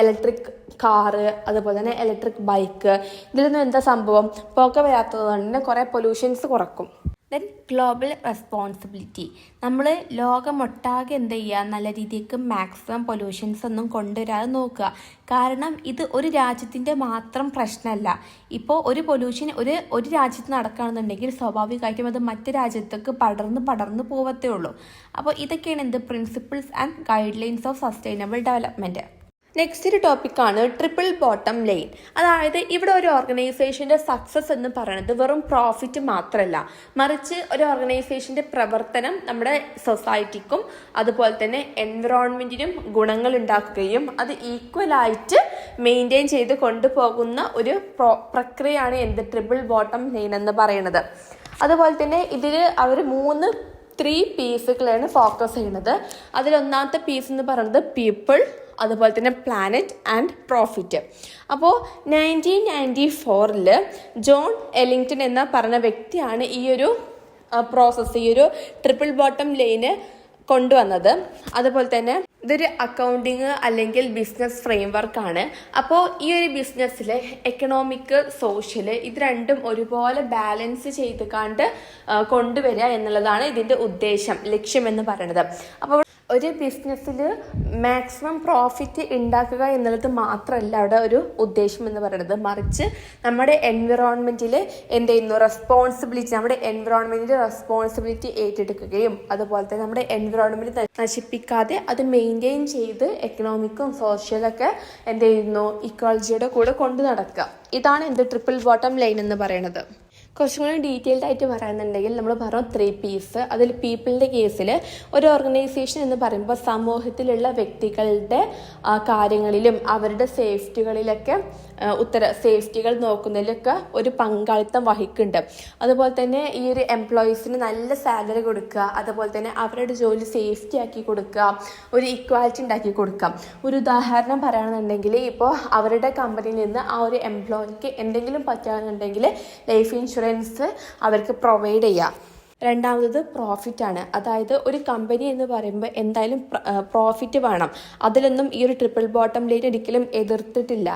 ഇലക്ട്രിക് കാറ്, അതുപോലെ തന്നെ ഇലക്ട്രിക് ബൈക്ക്. ഇതിലൊന്നും എന്താ സംഭവം, പുക വരാത്തത് കൊണ്ട് തന്നെ കുറേ പൊല്യൂഷൻസ് കുറക്കും. ദെൻ ഗ്ലോബൽ റെസ്പോൺസിബിലിറ്റി, നമ്മൾ ലോകമൊട്ടാകെ എന്ത് ചെയ്യുക, നല്ല രീതിക്ക് മാക്സിമം പൊല്യൂഷൻസ് ഒന്നും കൊണ്ടുവരാതെ നോക്കുക. കാരണം ഇത് ഒരു രാജ്യത്തിൻ്റെ മാത്രം പ്രശ്നമല്ല. ഇപ്പോൾ ഒരു പൊല്യൂഷൻ ഒരു രാജ്യത്ത് നടക്കുകയാണെന്നുണ്ടെങ്കിൽ സ്വാഭാവികമായിട്ടും അത് മറ്റ് രാജ്യത്തേക്ക് പടർന്ന് പോവത്തേ ഉള്ളൂ. അപ്പോൾ ഇതൊക്കെയാണ് principles and guidelines of sustainable development. Next ഒരു ടോപ്പിക്കാണ് ട്രിപ്പിൾ ബോട്ടം ലൈൻ. അതായത് ഇവിടെ ഒരു ഓർഗനൈസേഷൻ്റെ സക്സസ് എന്ന് പറയുന്നത് വെറും പ്രോഫിറ്റ് മാത്രമല്ല, മറിച്ച് ഒരു ഓർഗനൈസേഷൻ്റെ പ്രവർത്തനം നമ്മുടെ സൊസൈറ്റിക്കും അതുപോലെ തന്നെ എൻവിറോൺമെൻറ്റിനും ഗുണങ്ങൾ ഉണ്ടാക്കുകയും അത് ഈക്വലായിട്ട് മെയിൻറ്റെയിൻ ചെയ്ത് കൊണ്ടുപോകുന്ന ഒരു പ്രക്രിയയാണ് ട്രിപ്പിൾ ബോട്ടം ലൈൻ എന്ന് പറയുന്നത്. അതുപോലെ തന്നെ ഇതിൽ അവർ 3 പീസുകളാണ് ഫോക്കസ് ചെയ്യുന്നത്. അതിലൊന്നാമത്തെ പീസ് എന്ന് പറയുന്നത് പീപ്പിൾ, അതുപോലെ തന്നെ പ്ലാനറ്റ് ആൻഡ് പ്രോഫിറ്റ്. അപ്പോൾ 1994 ജോൺ എല്ലിങ്ടൺ എന്ന പറഞ്ഞ വ്യക്തിയാണ് ഈ ഒരു ട്രിപ്പിൾ ബോട്ടം ലൈന് കൊണ്ടുവന്നത്. അതുപോലെ തന്നെ ഇതൊരു അക്കൗണ്ടിങ് അല്ലെങ്കിൽ ബിസിനസ് ഫ്രെയിംവർക്കാണ്. അപ്പോൾ ഈ ഒരു ബിസിനസ്സിൽ എക്കണോമിക്, സോഷ്യൽ ഇത് രണ്ടും ഒരുപോലെ ബാലൻസ് ചെയ്ത് കൊണ്ടുവരിക എന്നുള്ളതാണ് ഇതിൻ്റെ ലക്ഷ്യം എന്ന് പറയുന്നത്. അപ്പോൾ ഒരു ബിസിനസ്സിൽ മാക്സിമം പ്രോഫിറ്റ് ഉണ്ടാക്കുക എന്നുള്ളത് മാത്രമല്ല അവിടെ ഒരു ഉദ്ദേശം എന്ന് പറയുന്നത്, മറിച്ച് നമ്മുടെ എൻവിറോൺമെൻറ്റിൽ നമ്മുടെ എൻവിറോൺമെൻറ്റിൻ്റെ റെസ്പോൺസിബിലിറ്റി ഏറ്റെടുക്കുകയും അതുപോലെ തന്നെ നമ്മുടെ എൻവിറോൺമെൻറ്റ് നശിപ്പിക്കാതെ അത് മെയിൻറ്റെയിൻ ചെയ്ത് എക്കണോമിക്കും സോഷ്യലൊക്കെ ഇക്കോളജിയുടെ കൂടെ കൊണ്ടു നടക്കുക. ഇതാണ് ട്രിപ്പിൾ ബോട്ടം ലൈൻ എന്ന് പറയുന്നത്. കുറച്ചും കൂടി ഡീറ്റെയിൽഡ് ആയിട്ട് പറയുന്നുണ്ടെങ്കിൽ നമ്മൾ പറഞ്ഞു 3 പീസ്. അതിൽ പീപ്പിളിൻ്റെ കേസിൽ ഒരു ഓർഗനൈസേഷൻ എന്ന് പറയുമ്പോൾ സമൂഹത്തിലുള്ള വ്യക്തികളുടെ കാര്യങ്ങളിലും അവരുടെ സേഫ്റ്റികളിലൊക്കെ സേഫ്റ്റികൾ നോക്കുന്നതിലൊക്കെ ഒരു പങ്കാളിത്തം വഹിക്കുന്നുണ്ട്. അതുപോലെ തന്നെ ഈ ഒരു എംപ്ലോയീസിന് നല്ല സാലറി കൊടുക്കുക, അതുപോലെ തന്നെ അവരുടെ ജോലി സേഫ്റ്റി ആക്കി കൊടുക്കുക, ഒരു ഇക്വാലിറ്റി ഉണ്ടാക്കി കൊടുക്കുക. ഒരു ഉദാഹരണം പറയുകയാണെന്നുണ്ടെങ്കിൽ ഇപ്പോൾ അവരുടെ കമ്പനിയിൽ നിന്ന് ആ ഒരു എംപ്ലോയിക്ക് എന്തെങ്കിലും പറ്റുകയാണെന്നുണ്ടെങ്കിൽ ലൈഫ് ഇൻഷുറൻസ് അവർക്ക് പ്രൊവൈഡ് ചെയ്യാം. രണ്ടാമത് പ്രോഫിറ്റാണ്. അതായത് ഒരു കമ്പനി എന്ന് പറയുമ്പോൾ എന്തായാലും പ്രോഫിറ്റ് വേണം. അതിലൊന്നും ഈ ഒരു ട്രിപ്പിൾ ബോട്ടം ലൈൻ ഒരിക്കലും എതിർത്തിട്ടില്ല.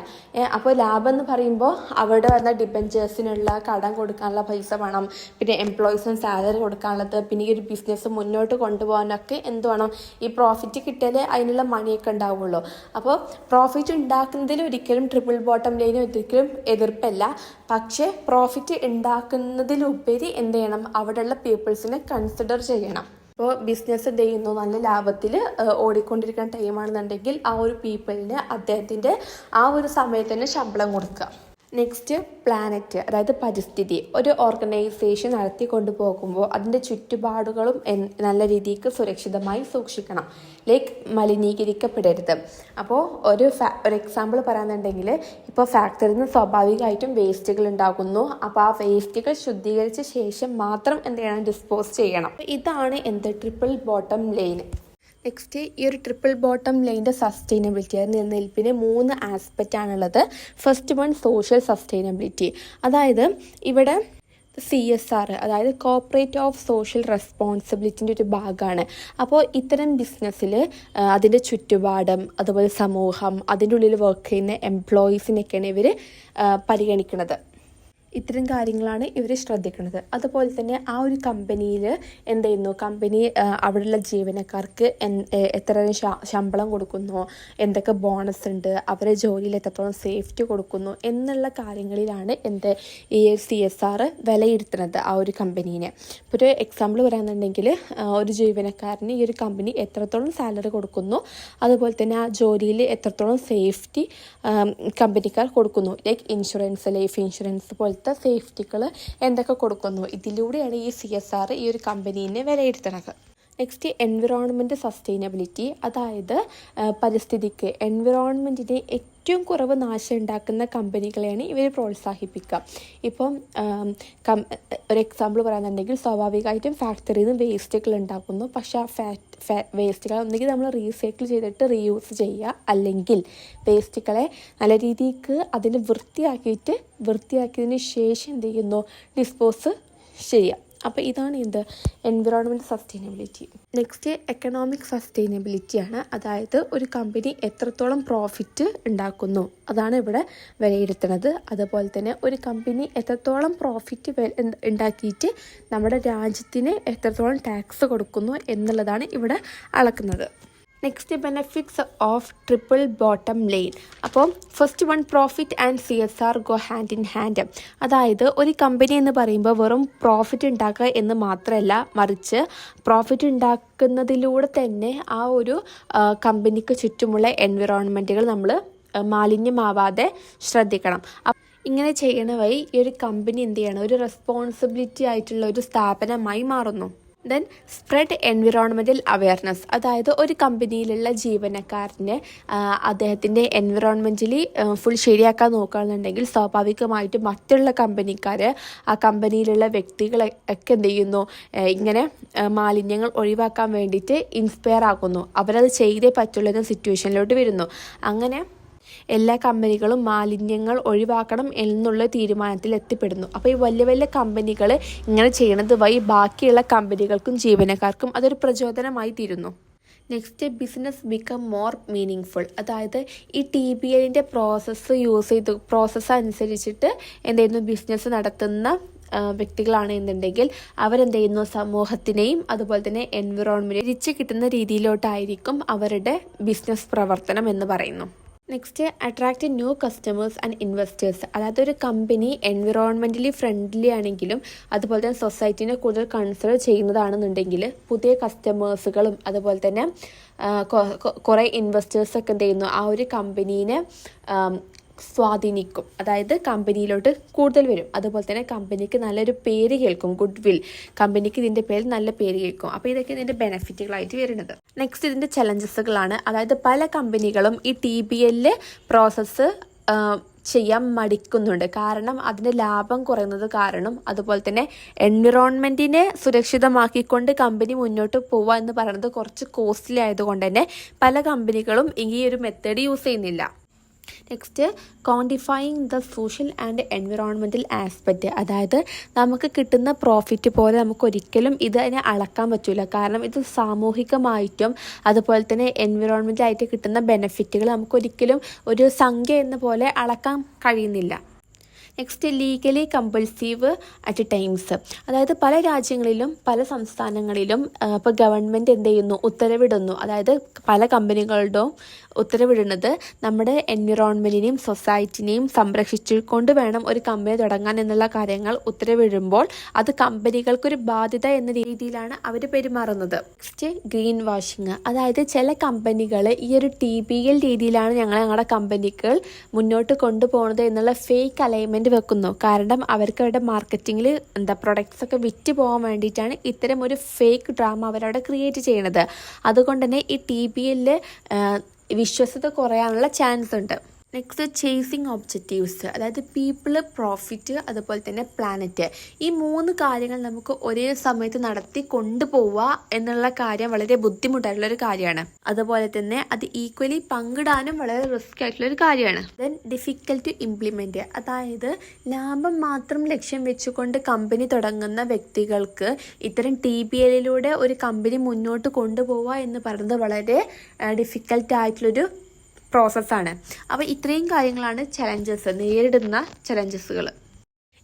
അപ്പോൾ ലാഭം എന്ന് പറയുമ്പോൾ അവിടെ വന്ന ഡിബെഞ്ചേഴ്സിനുള്ള കടം കൊടുക്കാനുള്ള പൈസ വേണം, പിന്നെ എംപ്ലോയീസിന് സാലറി കൊടുക്കാനുള്ളത്, പിന്നെ ഈ ഒരു ബിസിനസ് മുന്നോട്ട് കൊണ്ടുപോകാനൊക്കെ എന്ത് വേണം, ഈ പ്രോഫിറ്റ് കിട്ടിയാലേ അതിനുള്ള മണിയൊക്കെ ഉണ്ടാവുള്ളൂ. അപ്പോൾ പ്രോഫിറ്റ് ഉണ്ടാക്കുന്നതിൽ ഒരിക്കലും ട്രിപ്പിൾ ബോട്ടം ലൈൻ ഒരിക്കലും എതിർപ്പല്ല. പക്ഷേ പ്രോഫിറ്റ് ഉണ്ടാക്കുന്നതിലുപരി എന്ത് ചെയ്യണം, അവിടെയുള്ള പീപ്പിൾസിനെ കൺസിഡർ ചെയ്യണം. ഇപ്പോൾ ബിസിനസ് ചെയ്യുന്നു നല്ല ലാഭത്തിൽ ഓടിക്കൊണ്ടിരിക്കുന്ന ടൈമാണെന്നുണ്ടെങ്കിൽ ആ ഒരു പീപ്പിളിന് അദ്ദേഹത്തിൻ്റെ ആ ഒരു സമയത്ത് തന്നെ ശമ്പളം കൊടുക്കുക. നെക്സ്റ്റ് പ്ലാനറ്റ്, അതായത് പരിസ്ഥിതി. ഒരു ഓർഗനൈസേഷൻ നടത്തിക്കൊണ്ടു പോകുമ്പോൾ അതിൻ്റെ ചുറ്റുപാടുകളും നല്ല രീതിക്ക് സുരക്ഷിതമായി സൂക്ഷിക്കണം. ലൈക്ക് മലിനീകരിക്കപ്പെടരുത്. അപ്പോൾ ഒരു എക്സാമ്പിൾ പറയാന്നുണ്ടെങ്കിൽ, ഇപ്പോൾ ഫാക്ടറിയിൽ നിന്ന് സ്വാഭാവികമായിട്ടും വേസ്റ്റുകൾ ഉണ്ടാകുന്നു. അപ്പോൾ ആ വേസ്റ്റുകൾ ശുദ്ധീകരിച്ച ശേഷം മാത്രം എന്ത് ചെയ്യണം, ഡിസ്പോസ് ചെയ്യണം. ഇതാണ് ട്രിപ്പിൾ ബോട്ടം ലൈൻ. നെക്സ്റ്റ്, ഈ ഒരു ട്രിപ്പിൾ ബോട്ടം ലൈൻ്റെ സസ്റ്റൈനബിലിറ്റി, നിലനിൽപ്പിന് 3 ആസ്പെക്റ്റ് ആണുള്ളത്. ഫസ്റ്റ് വൺ സോഷ്യൽ സസ്റ്റൈനബിലിറ്റി, അതായത് ഇവിടെ CSR, അതായത് കോർപ്പറേറ്റ് ഓഫ് സോഷ്യൽ റെസ്പോൺസിബിലിറ്റിൻ്റെ ഒരു ഭാഗമാണ്. അപ്പോൾ ഇത്തരം ബിസിനസ്സിൽ അതിൻ്റെ ചുറ്റുപാടും അതുപോലെ സമൂഹം, അതിൻ്റെ ഉള്ളിൽ വർക്ക് ചെയ്യുന്ന എംപ്ലോയീസിനൊക്കെയാണ് ഇവർ പരിഗണിക്കുന്നത്. ഇത്തരം കാര്യങ്ങളാണ് ഇവർ ശ്രദ്ധിക്കുന്നത്. അതുപോലെ തന്നെ ആ ഒരു കമ്പനിയിൽ എന്ത് ചെയ്യുന്നു, കമ്പനി അവിടെയുള്ള ജീവനക്കാർക്ക് എത്ര ശമ്പളം കൊടുക്കുന്നു, എന്തൊക്കെ ബോണസ് ഉണ്ട്, അവരെ ജോലിയിൽ എത്രത്തോളം സേഫ്റ്റി കൊടുക്കുന്നു എന്നുള്ള കാര്യങ്ങളിലാണ് ഈ CSR വിലയിരുത്തുന്നത് ആ ഒരു കമ്പനീനെ. ഇപ്പോൾ ഒരു എക്സാമ്പിൾ പറയാന്നുണ്ടെങ്കിൽ, ഒരു ജീവനക്കാരന് ഈ ഒരു കമ്പനി എത്രത്തോളം സാലറി കൊടുക്കുന്നു, അതുപോലെ തന്നെ ആ ജോലിയിൽ എത്രത്തോളം സേഫ്റ്റി കമ്പനിക്കാർ കൊടുക്കുന്നു, ലൈക്ക് ഇൻഷുറൻസ്, ലൈഫ് ഇൻഷുറൻസ് പോലത്തെ സേഫ്റ്റികൾ എന്തൊക്കെ കൊടുക്കുന്നു. ഇതിലൂടെയാണ് ഈ CSR ഈ ഒരു കമ്പനീനെ വിലയിരുത്തുന്നത്. നെക്സ്റ്റ്, എൻവിറോൺമെൻറ്റ് സസ്റ്റൈനബിലിറ്റി, അതായത് പരിസ്ഥിതിക്ക്, എൻവിറോൺമെൻറ്റിന് ഏറ്റവും കുറവ് നാശം ഉണ്ടാക്കുന്ന കമ്പനികളെയാണ് ഇവർ പ്രോത്സാഹിപ്പിക്കുക. ഇപ്പം ഒരു എക്സാമ്പിൾ പറയാന്നുണ്ടെങ്കിൽ, സ്വാഭാവികമായിട്ടും ഫാക്ടറിയിൽ നിന്ന് വേസ്റ്റുകൾ ഉണ്ടാക്കുന്നു. പക്ഷേ ആ വേസ്റ്റുകൾ ഒന്നുകിൽ നമ്മൾ റീസൈക്കിൾ ചെയ്തിട്ട് റീയൂസ് ചെയ്യുക, അല്ലെങ്കിൽ വേസ്റ്റുകളെ നല്ല രീതിക്ക് അതിന് വൃത്തിയാക്കിയതിന് ശേഷം എന്ത് ചെയ്യുന്നു, ഡിസ്പോസ് ചെയ്യുക. അപ്പോൾ ഇതാണ് എൻവിറോൺമെൻറ്റ് സസ്റ്റൈനബിലിറ്റി. നെക്സ്റ്റ്, എക്കണോമിക് സസ്റ്റൈനബിലിറ്റിയാണ്, അതായത് ഒരു കമ്പനി എത്രത്തോളം പ്രോഫിറ്റ് ഉണ്ടാക്കുന്നു അതാണ് ഇവിടെ വിലയിരുത്തുന്നത്. അതുപോലെ തന്നെ ഒരു കമ്പനി എത്രത്തോളം പ്രോഫിറ്റ് ഉണ്ടാക്കിയിട്ട് നമ്മുടെ രാജ്യത്തിന് എത്രത്തോളം ടാക്സ് കൊടുക്കുന്നു എന്നുള്ളതാണ് ഇവിടെ അളക്കുന്നത്. Next, benefits of triple bottom line. അപ്പോൾ first one, profit and CSR go hand in hand. അതായത് ഒരു കമ്പനി എന്ന് പറയുമ്പോൾ വെറും പ്രോഫിറ്റ് ഉണ്ടാക്കുക എന്ന് മാത്രമല്ല, മറിച്ച് പ്രോഫിറ്റ് ഉണ്ടാക്കുന്നതിലൂടെ തന്നെ ആ ഒരു കമ്പനിക്ക് ചുറ്റുമുള്ള എൻവിറോൺമെൻറ്റുകൾ നമ്മൾ മാലിന്യമാവാതെ ശ്രദ്ധിക്കണം. ഇങ്ങനെ ചെയ്യണ വഴി ഈ ഒരു കമ്പനി എന്ത് ചെയ്യണം, ഒരു റെസ്പോൺസിബിലിറ്റി ആയിട്ടുള്ള ഒരു സ്ഥാപനമായി മാറുന്നു. ദെൻ സ്പ്രെഡ് എൻവിറോൺമെൻറ്റൽ അവയർനെസ്, അതായത് ഒരു കമ്പനിയിലുള്ള ജീവനക്കാരന് അദ്ദേഹത്തിൻ്റെ എൻവിറോൺമെൻറ്റലി ഫുൾ ശരിയാക്കാൻ നോക്കുകയാണെന്നുണ്ടെങ്കിൽ, സ്വാഭാവികമായിട്ടും മറ്റുള്ള കമ്പനിക്കാർ, ആ കമ്പനിയിലുള്ള വ്യക്തികളൊക്കെ എന്ത് ചെയ്യുന്നു, ഇങ്ങനെ മാലിന്യങ്ങൾ ഒഴിവാക്കാൻ വേണ്ടിയിട്ട് ഇൻസ്പയർ ആക്കുന്നു. അവരത് ചെയ്തേ പറ്റുള്ളൂ എന്ന സിറ്റുവേഷനിലോട്ട് വരുന്നു. അങ്ങനെ എല്ലാ കമ്പനികളും മാലിന്യങ്ങൾ ഒഴിവാക്കണം എന്നുള്ള തീരുമാനത്തിൽ എത്തിപ്പെടുന്നു. അപ്പോൾ ഈ വലിയ വലിയ കമ്പനികൾ ഇങ്ങനെ ചെയ്യുന്നത് വഴി ബാക്കിയുള്ള കമ്പനികൾക്കും ജീവനക്കാർക്കും അതൊരു പ്രചോദനമായി തീരുന്നു. Next, business become more meaning അതായത് ഈ TBLൻ്റെ പ്രോസസ്സ് അനുസരിച്ചിട്ട് എന്തായിരുന്നു ബിസിനസ് നടത്തുന്ന വ്യക്തികളാണ് എന്നുണ്ടെങ്കിൽ അവരെന്ത് ചെയ്യുന്നു, സമൂഹത്തിനെയും അതുപോലെ തന്നെ എൻവിറോൺമെൻറ്റ് തിരിച്ച് കിട്ടുന്ന രീതിയിലോട്ടായിരിക്കും അവരുടെ ബിസിനസ് പ്രവർത്തനം എന്ന് പറയുന്നു. Next, attract new customers and investors, അതായത് ഒരു കമ്പനി എൻവിറോൺമെൻ്റലി ഫ്രണ്ട്ലി ആണെങ്കിലും അതുപോലെ തന്നെ സൊസൈറ്റീനെ കൂടുതൽ കൺസിഡർ ചെയ്യുന്നതാണെന്നുണ്ടെങ്കിൽ പുതിയ കസ്റ്റമേഴ്സുകളും അതുപോലെ തന്നെ കുറേ ഇൻവെസ്റ്റേഴ്സൊക്കെ എന്ത് ചെയ്യുന്നു, ആ ഒരു കമ്പനീനെ സ്വാധീനിക്കും. അതായത് കമ്പനിയിലോട്ട് കൂടുതൽ വരും. അതുപോലെ തന്നെ കമ്പനിക്ക് നല്ലൊരു പേര് കേൾക്കും, ഗുഡ് വിൽ, കമ്പനിക്ക് ഇതിൻ്റെ പേരിൽ നല്ല പേര് കേൾക്കും. അപ്പോൾ ഇതൊക്കെ ഇതിൻ്റെ ബെനിഫിറ്റുകളായിട്ട് വരുന്നത്. നെക്സ്റ്റ്, ഇതിൻ്റെ ചലഞ്ചസുകളാണ്. അതായത് പല കമ്പനികളും ഈ TBL പ്രോസസ്സ് ചെയ്യാൻ മടിക്കുന്നുണ്ട്. കാരണം അതിൻ്റെ ലാഭം കുറയുന്നത് കാരണം, അതുപോലെ തന്നെ എൻവിറോൺമെൻറ്റിനെ സുരക്ഷിതമാക്കിക്കൊണ്ട് കമ്പനി മുന്നോട്ട് പോവുക എന്ന് പറയുന്നത് കുറച്ച് കോസ്റ്റ്ലി ആയതുകൊണ്ട് തന്നെ പല കമ്പനികളും ഈ ഒരു മെത്തേഡ് യൂസ് ചെയ്യുന്നില്ല. Next, quantifying the social and environmental aspect, അതായത് നമുക്ക് കിട്ടുന്ന പ്രോഫിറ്റ് പോലെ നമുക്ക് ഒരിക്കലും ഇതിനെ അളക്കാൻ പറ്റില്ല. കാരണം ഇത് സാമൂഹികമായിട്ടും അതുപോലെ തന്നെ എൻവിറോൺമെൻറ്റലായിട്ട് കിട്ടുന്ന ബെനിഫിറ്റുകൾ നമുക്കൊരിക്കലും ഒരു സംഖ്യ എന്ന പോലെ അളക്കാൻ കഴിയുന്നില്ല. Next legally compulsive at times. അതായത് പല രാജ്യങ്ങളിലും പല സംസ്ഥാനങ്ങളിലും ഇപ്പോൾ ഗവൺമെൻറ് എന്ത് ചെയ്യുന്നു, ഉത്തരവിടുന്നു. അതായത് പല കമ്പനികളുടെയും ഉത്തരവിടുന്നത് നമ്മുടെ എൻവിറോൺമെൻറ്റിനെയും സൊസൈറ്റിനെയും സംരക്ഷിച്ചുകൊണ്ട് വേണം ഒരു കമ്പനി തുടങ്ങാൻ എന്നുള്ള കാര്യങ്ങൾ ഉത്തരവിടുമ്പോൾ അത് കമ്പനികൾക്കൊരു ബാധ്യത എന്ന രീതിയിലാണ് അവർ പെരുമാറുന്നത്. Next green washing. അതായത് ചില കമ്പനികൾ ഈ ഒരു TPL രീതിയിലാണ് ഞങ്ങളുടെ കമ്പനികൾ മുന്നോട്ട് കൊണ്ടുപോകുന്നത് എന്നുള്ള ഫേക്ക് അലൈൻമെൻറ്റ് വെക്കുന്നു. കാരണം അവർക്ക് അവരുടെ മാർക്കറ്റിങ്ങിൽ പ്രൊഡക്ട്സ് ഒക്കെ വിറ്റ് പോകാൻ വേണ്ടിയിട്ടാണ് ഇത്തരം ഒരു ഫേക്ക് ഡ്രാമ അവരവിടെ ക്രിയേറ്റ് ചെയ്യുന്നത്. അതുകൊണ്ട് തന്നെ ഈ TPL വിശ്വസത കുറയാനുള്ള ചാൻസ് ഉണ്ട്. Next chasing objectives. അതായത് പീപ്പിൾ, പ്രോഫിറ്റ്, അതുപോലെ തന്നെ പ്ലാനറ്റ്. ഈ 3 കാര്യങ്ങൾ നമുക്ക് ഒരേ സമയത്ത് നടത്തി കൊണ്ടുപോവുക എന്നുള്ള കാര്യം വളരെ ബുദ്ധിമുട്ടായിട്ടുള്ളൊരു കാര്യമാണ്. അതുപോലെ തന്നെ അത് ഈക്വലി പങ്കിടാനും വളരെ റിസ്ക് ആയിട്ടുള്ളൊരു കാര്യമാണ്. Then difficult to implement. അതായത് ലാഭം മാത്രം ലക്ഷ്യം വെച്ചുകൊണ്ട് കമ്പനി തുടങ്ങുന്ന വ്യക്തികൾക്ക് ഇത്തരം TPLലൂടെ ഒരു കമ്പനി മുന്നോട്ട് കൊണ്ടുപോവുക എന്ന് പറയുന്നത് വളരെ ഡിഫിക്കൽട്ടായിട്ടുള്ളൊരു പ്രോസസ്സാണ്. അപ്പോൾ ഇത്രയും കാര്യങ്ങളാണ് നേരിടുന്ന ചലഞ്ചസുകൾ.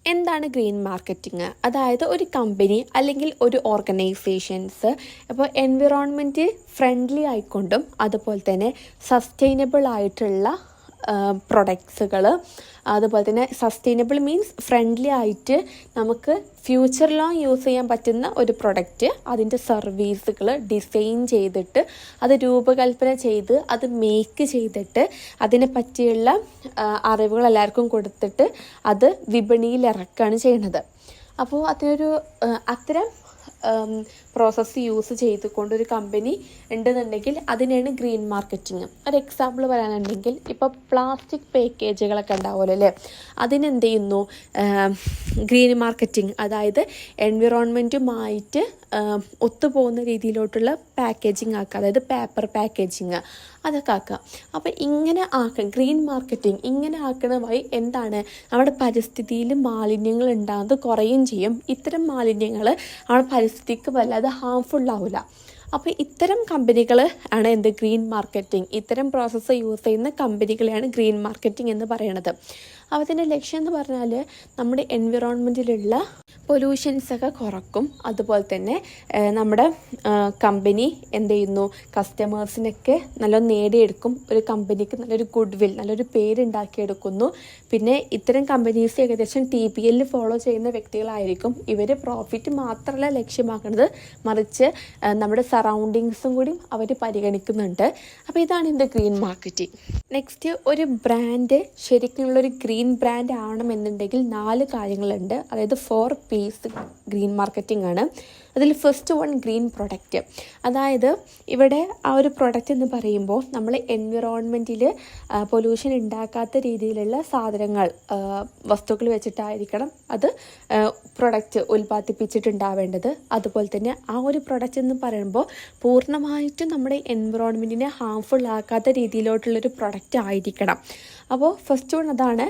എന്താണ് ഗ്രീൻ മാർക്കറ്റിംഗ്? അതായത് ഒരു കമ്പനി അല്ലെങ്കിൽ ഒരു ഓർഗനൈസേഷൻസ് ഇപ്പോൾ എൻവിറോൺമെൻറ്റ് ഫ്രണ്ട്ലി ആയിക്കൊണ്ടും അതുപോലെ തന്നെ സസ്റ്റൈനബിൾ ആയിട്ടുള്ള പ്രൊഡക്ട്സുകൾ, അതുപോലെ തന്നെ സസ്റ്റൈനബിൾ മീൻസ് ഫ്രണ്ട്ലി ആയിട്ട് നമുക്ക് ഫ്യൂച്ചറിലും യൂസ് ചെയ്യാൻ പറ്റുന്ന ഒരു പ്രൊഡക്റ്റ്, അതിൻ്റെ സർവീസുകൾ ഡിസൈൻ ചെയ്തിട്ട് അത് രൂപകൽപ്പന ചെയ്ത് അത് മേക്ക് ചെയ്തിട്ട് അതിനെ പറ്റിയുള്ള അറിവുകൾ എല്ലാവർക്കും കൊടുത്തിട്ട് അത് വിപണിയിൽ ഇറക്കുകയാണ് ചെയ്യുന്നത്. അപ്പോൾ അത്തരം പ്രോസസ്സ് യൂസ് ചെയ്തുകൊണ്ട് ഒരു കമ്പനി ഉണ്ടെന്നുണ്ടെങ്കിൽ അതിനാണ് ഗ്രീൻ മാർക്കറ്റിംഗ്. ഒരു എക്സാമ്പിൾ പറയാനുണ്ടെങ്കിൽ ഇപ്പോൾ പ്ലാസ്റ്റിക് പാക്കേജുകളൊക്കെ ഉണ്ടാവുമല്ലോ അല്ലേ, അതിനെന്ത് ചെയ്യുന്നു, ഗ്രീൻ മാർക്കറ്റിംഗ്, അതായത് എൻവിറോൺമെൻറ്റുമായിട്ട് ഒത്തുപോകുന്ന രീതിയിലോട്ടുള്ള പാക്കേജിങ് ആക്കുക, അതായത് പേപ്പർ പാക്കേജിങ് അതൊക്കെ ആക്കുക. അപ്പോൾ ഇങ്ങനെ ഗ്രീൻ മാർക്കറ്റിംഗ് ഇങ്ങനെ ആക്കണ വഴി എന്താണ്, നമ്മുടെ പരിസ്ഥിതിയിൽ മാലിന്യങ്ങൾ ഉണ്ടാകുന്നത് കുറയും ചെയ്യും. ഇത്തരം മാലിന്യങ്ങൾ നമ്മുടെ പരിസ്ഥിതിക്ക് വല്ലാതെ ഹാംഫുൾ ആവില്ല. അപ്പോൾ ഇത്തരം കമ്പനികൾ ആണ് ഗ്രീൻ മാർക്കറ്റിംഗ്. ഇത്തരം പ്രോസസ്സ് യൂസ് ചെയ്യുന്ന കമ്പനികളെയാണ് ഗ്രീൻ മാർക്കറ്റിംഗ് എന്ന് പറയുന്നത്. അപ്പോൾ അതിൻ്റെ ലക്ഷ്യം എന്ന് പറഞ്ഞാൽ നമ്മുടെ എൻവിറോൺമെൻറ്റിലുള്ള പൊല്യൂഷൻസൊക്കെ കുറക്കും. അതുപോലെ തന്നെ നമ്മുടെ കമ്പനി എന്ത് ചെയ്യുന്നു, കസ്റ്റമേഴ്സിനൊക്കെ നല്ല നേടിയെടുക്കും. ഒരു കമ്പനിക്ക് നല്ലൊരു ഗുഡ് വിൽ, നല്ലൊരു പേരുണ്ടാക്കിയെടുക്കുന്നു. പിന്നെ ഇത്തരം കമ്പനീസ് ഏകദേശം TPL ഫോളോ ചെയ്യുന്ന വ്യക്തികളായിരിക്കും. ഇവർ പ്രോഫിറ്റ് മാത്രമല്ല ലക്ഷ്യമാക്കുന്നത്, മറിച്ച് നമ്മുടെ സറൗണ്ടിങ്സും കൂടി അവർ പരിഗണിക്കുന്നുണ്ട്. അപ്പോൾ ഇതാണ് ഗ്രീൻ മാർക്കറ്റിംഗ്. നെക്സ്റ്റ്, ഒരു ബ്രാൻഡ് ശരിക്കുള്ളൊരു ഗ്രീൻ ബ്രാൻഡ് ആവണമെന്നുണ്ടെങ്കിൽ 4 കാര്യങ്ങളുണ്ട്. അതായത് 4 P's ഗ്രീൻ മാർക്കറ്റിംഗ് ആണ്. അതിൽ ഫസ്റ്റ് വൺ ഗ്രീൻ പ്രൊഡക്റ്റ്. അതായത് ഇവിടെ ആ ഒരു പ്രൊഡക്റ്റ് എന്ന് പറയുമ്പോൾ നമ്മൾ എൻവിറോൺമെൻറ്റിൽ പൊല്യൂഷൻ ഉണ്ടാക്കാത്ത രീതിയിലുള്ള സാധനങ്ങൾ, വസ്തുക്കൾ വെച്ചിട്ടായിരിക്കണം അത് പ്രൊഡക്റ്റ് ഉൽപ്പാദിപ്പിച്ചിട്ടുണ്ടാവേണ്ടത്. അതുപോലെ തന്നെ ആ ഒരു പ്രൊഡക്റ്റ് എന്ന് പറയുമ്പോൾ പൂർണ്ണമായിട്ടും നമ്മുടെ എൻവിറോൺമെൻറ്റിനെ ഹാംഫുൾ ആക്കാത്ത രീതിയിലോട്ടുള്ളൊരു പ്രൊഡക്റ്റ് ആയിരിക്കണം. അപ്പോൾ ഫസ്റ്റ് വൺ അതാണ്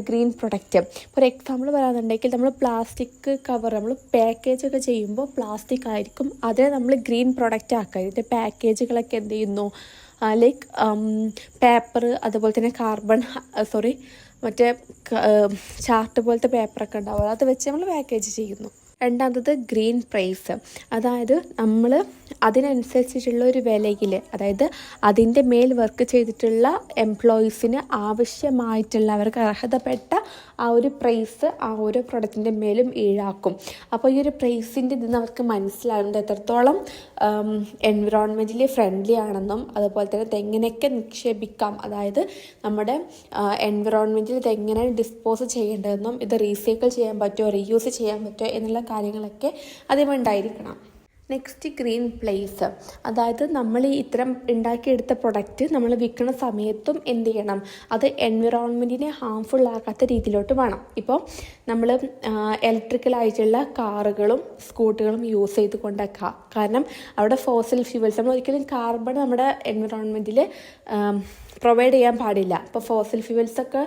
ഗ്രീൻ പ്രൊഡക്റ്റ്. ഫോർ എക്സാമ്പിൾ പറയാന്നുണ്ടെങ്കിൽ നമ്മൾ പ്ലാസ്റ്റിക് കവർ നമ്മൾ പാക്കേജൊക്കെ ചെയ്യുമ്പോൾ പ്ലാസ്റ്റിക് ആയിരിക്കും, അതിനെ നമ്മൾ ഗ്രീൻ പ്രൊഡക്റ്റ് ആക്കുക. ഇതിൻ്റെ പാക്കേജുകളൊക്കെ എന്ത് ചെയ്യുന്നു, ലൈക്ക് പേപ്പർ, അതുപോലെ തന്നെ മറ്റേ ചാർട്ട് പോലത്തെ പേപ്പറൊക്കെ ഉണ്ടാവുമല്ലോ, അത് വെച്ച് നമ്മൾ പാക്കേജ് ചെയ്യുന്നു. രണ്ടാമത്തത് ഗ്രീൻ പ്രൈസ്. അതായത് നമ്മൾ അതിനനുസരിച്ചിട്ടുള്ള ഒരു വിലയിൽ, അതായത് അതിൻ്റെ മേൽ വർക്ക് ചെയ്തിട്ടുള്ള എംപ്ലോയീസിന് ആവശ്യമായിട്ടുള്ള അവർക്ക് അർഹതപ്പെട്ട ആ ഒരു പ്രൈസ് ആ ഓരോ പ്രൊഡക്റ്റിൻ്റെ മേലും ഈടാക്കും. അപ്പോൾ ഈ ഒരു പ്രൈസിൻ്റെ ഇതിൽ നിന്ന് അവർക്ക് മനസ്സിലാകുന്നത് എത്രത്തോളം എൻവിറോൺമെൻറ്റിൽ ഫ്രണ്ട്ലി ആണെന്നും അതുപോലെ തന്നെ ഇതെങ്ങനെയൊക്കെ നിക്ഷേപിക്കാം, അതായത് നമ്മുടെ എൻവിറോൺമെൻറ്റിൽ ഇതെങ്ങനെ ഡിസ്പോസ് ചെയ്യേണ്ടതെന്നും ഇത് റീസൈക്കിൾ ചെയ്യാൻ പറ്റുമോ റീയൂസ് ചെയ്യാൻ പറ്റുമോ എന്നുള്ള കാര്യങ്ങളൊക്കെ അതിമുണ്ടായിരിക്കണം. Next green place. അതായത് നമ്മൾ ഇത്തരം ഉണ്ടാക്കിയെടുത്ത പ്രൊഡക്റ്റ് നമ്മൾ വിൽക്കുന്ന സമയത്തും എന്ത് ചെയ്യണം, അത് എൻവിറോൺമെൻറ്റിനെ ഹാംഫുൾ ആക്കാത്ത രീതിയിലോട്ട് വേണം. ഇപ്പോൾ നമ്മൾ ഇലക്ട്രിക്കലായിട്ടുള്ള കാറുകളും സ്കൂട്ടറുകളും യൂസ് ചെയ്ത് കൊണ്ടൊക്കെ, കാരണം അവിടെ ഫോസിൽ ഫ്യൂവൽസ്, നമ്മൾ ഒരിക്കലും കാർബൺ നമ്മുടെ എൻവിറോൺമെൻറ്റിൽ പ്രൊവൈഡ് ചെയ്യാൻ പാടില്ല. ഇപ്പോൾ ഫോസിൽ ഫ്യൂവൽസൊക്കെ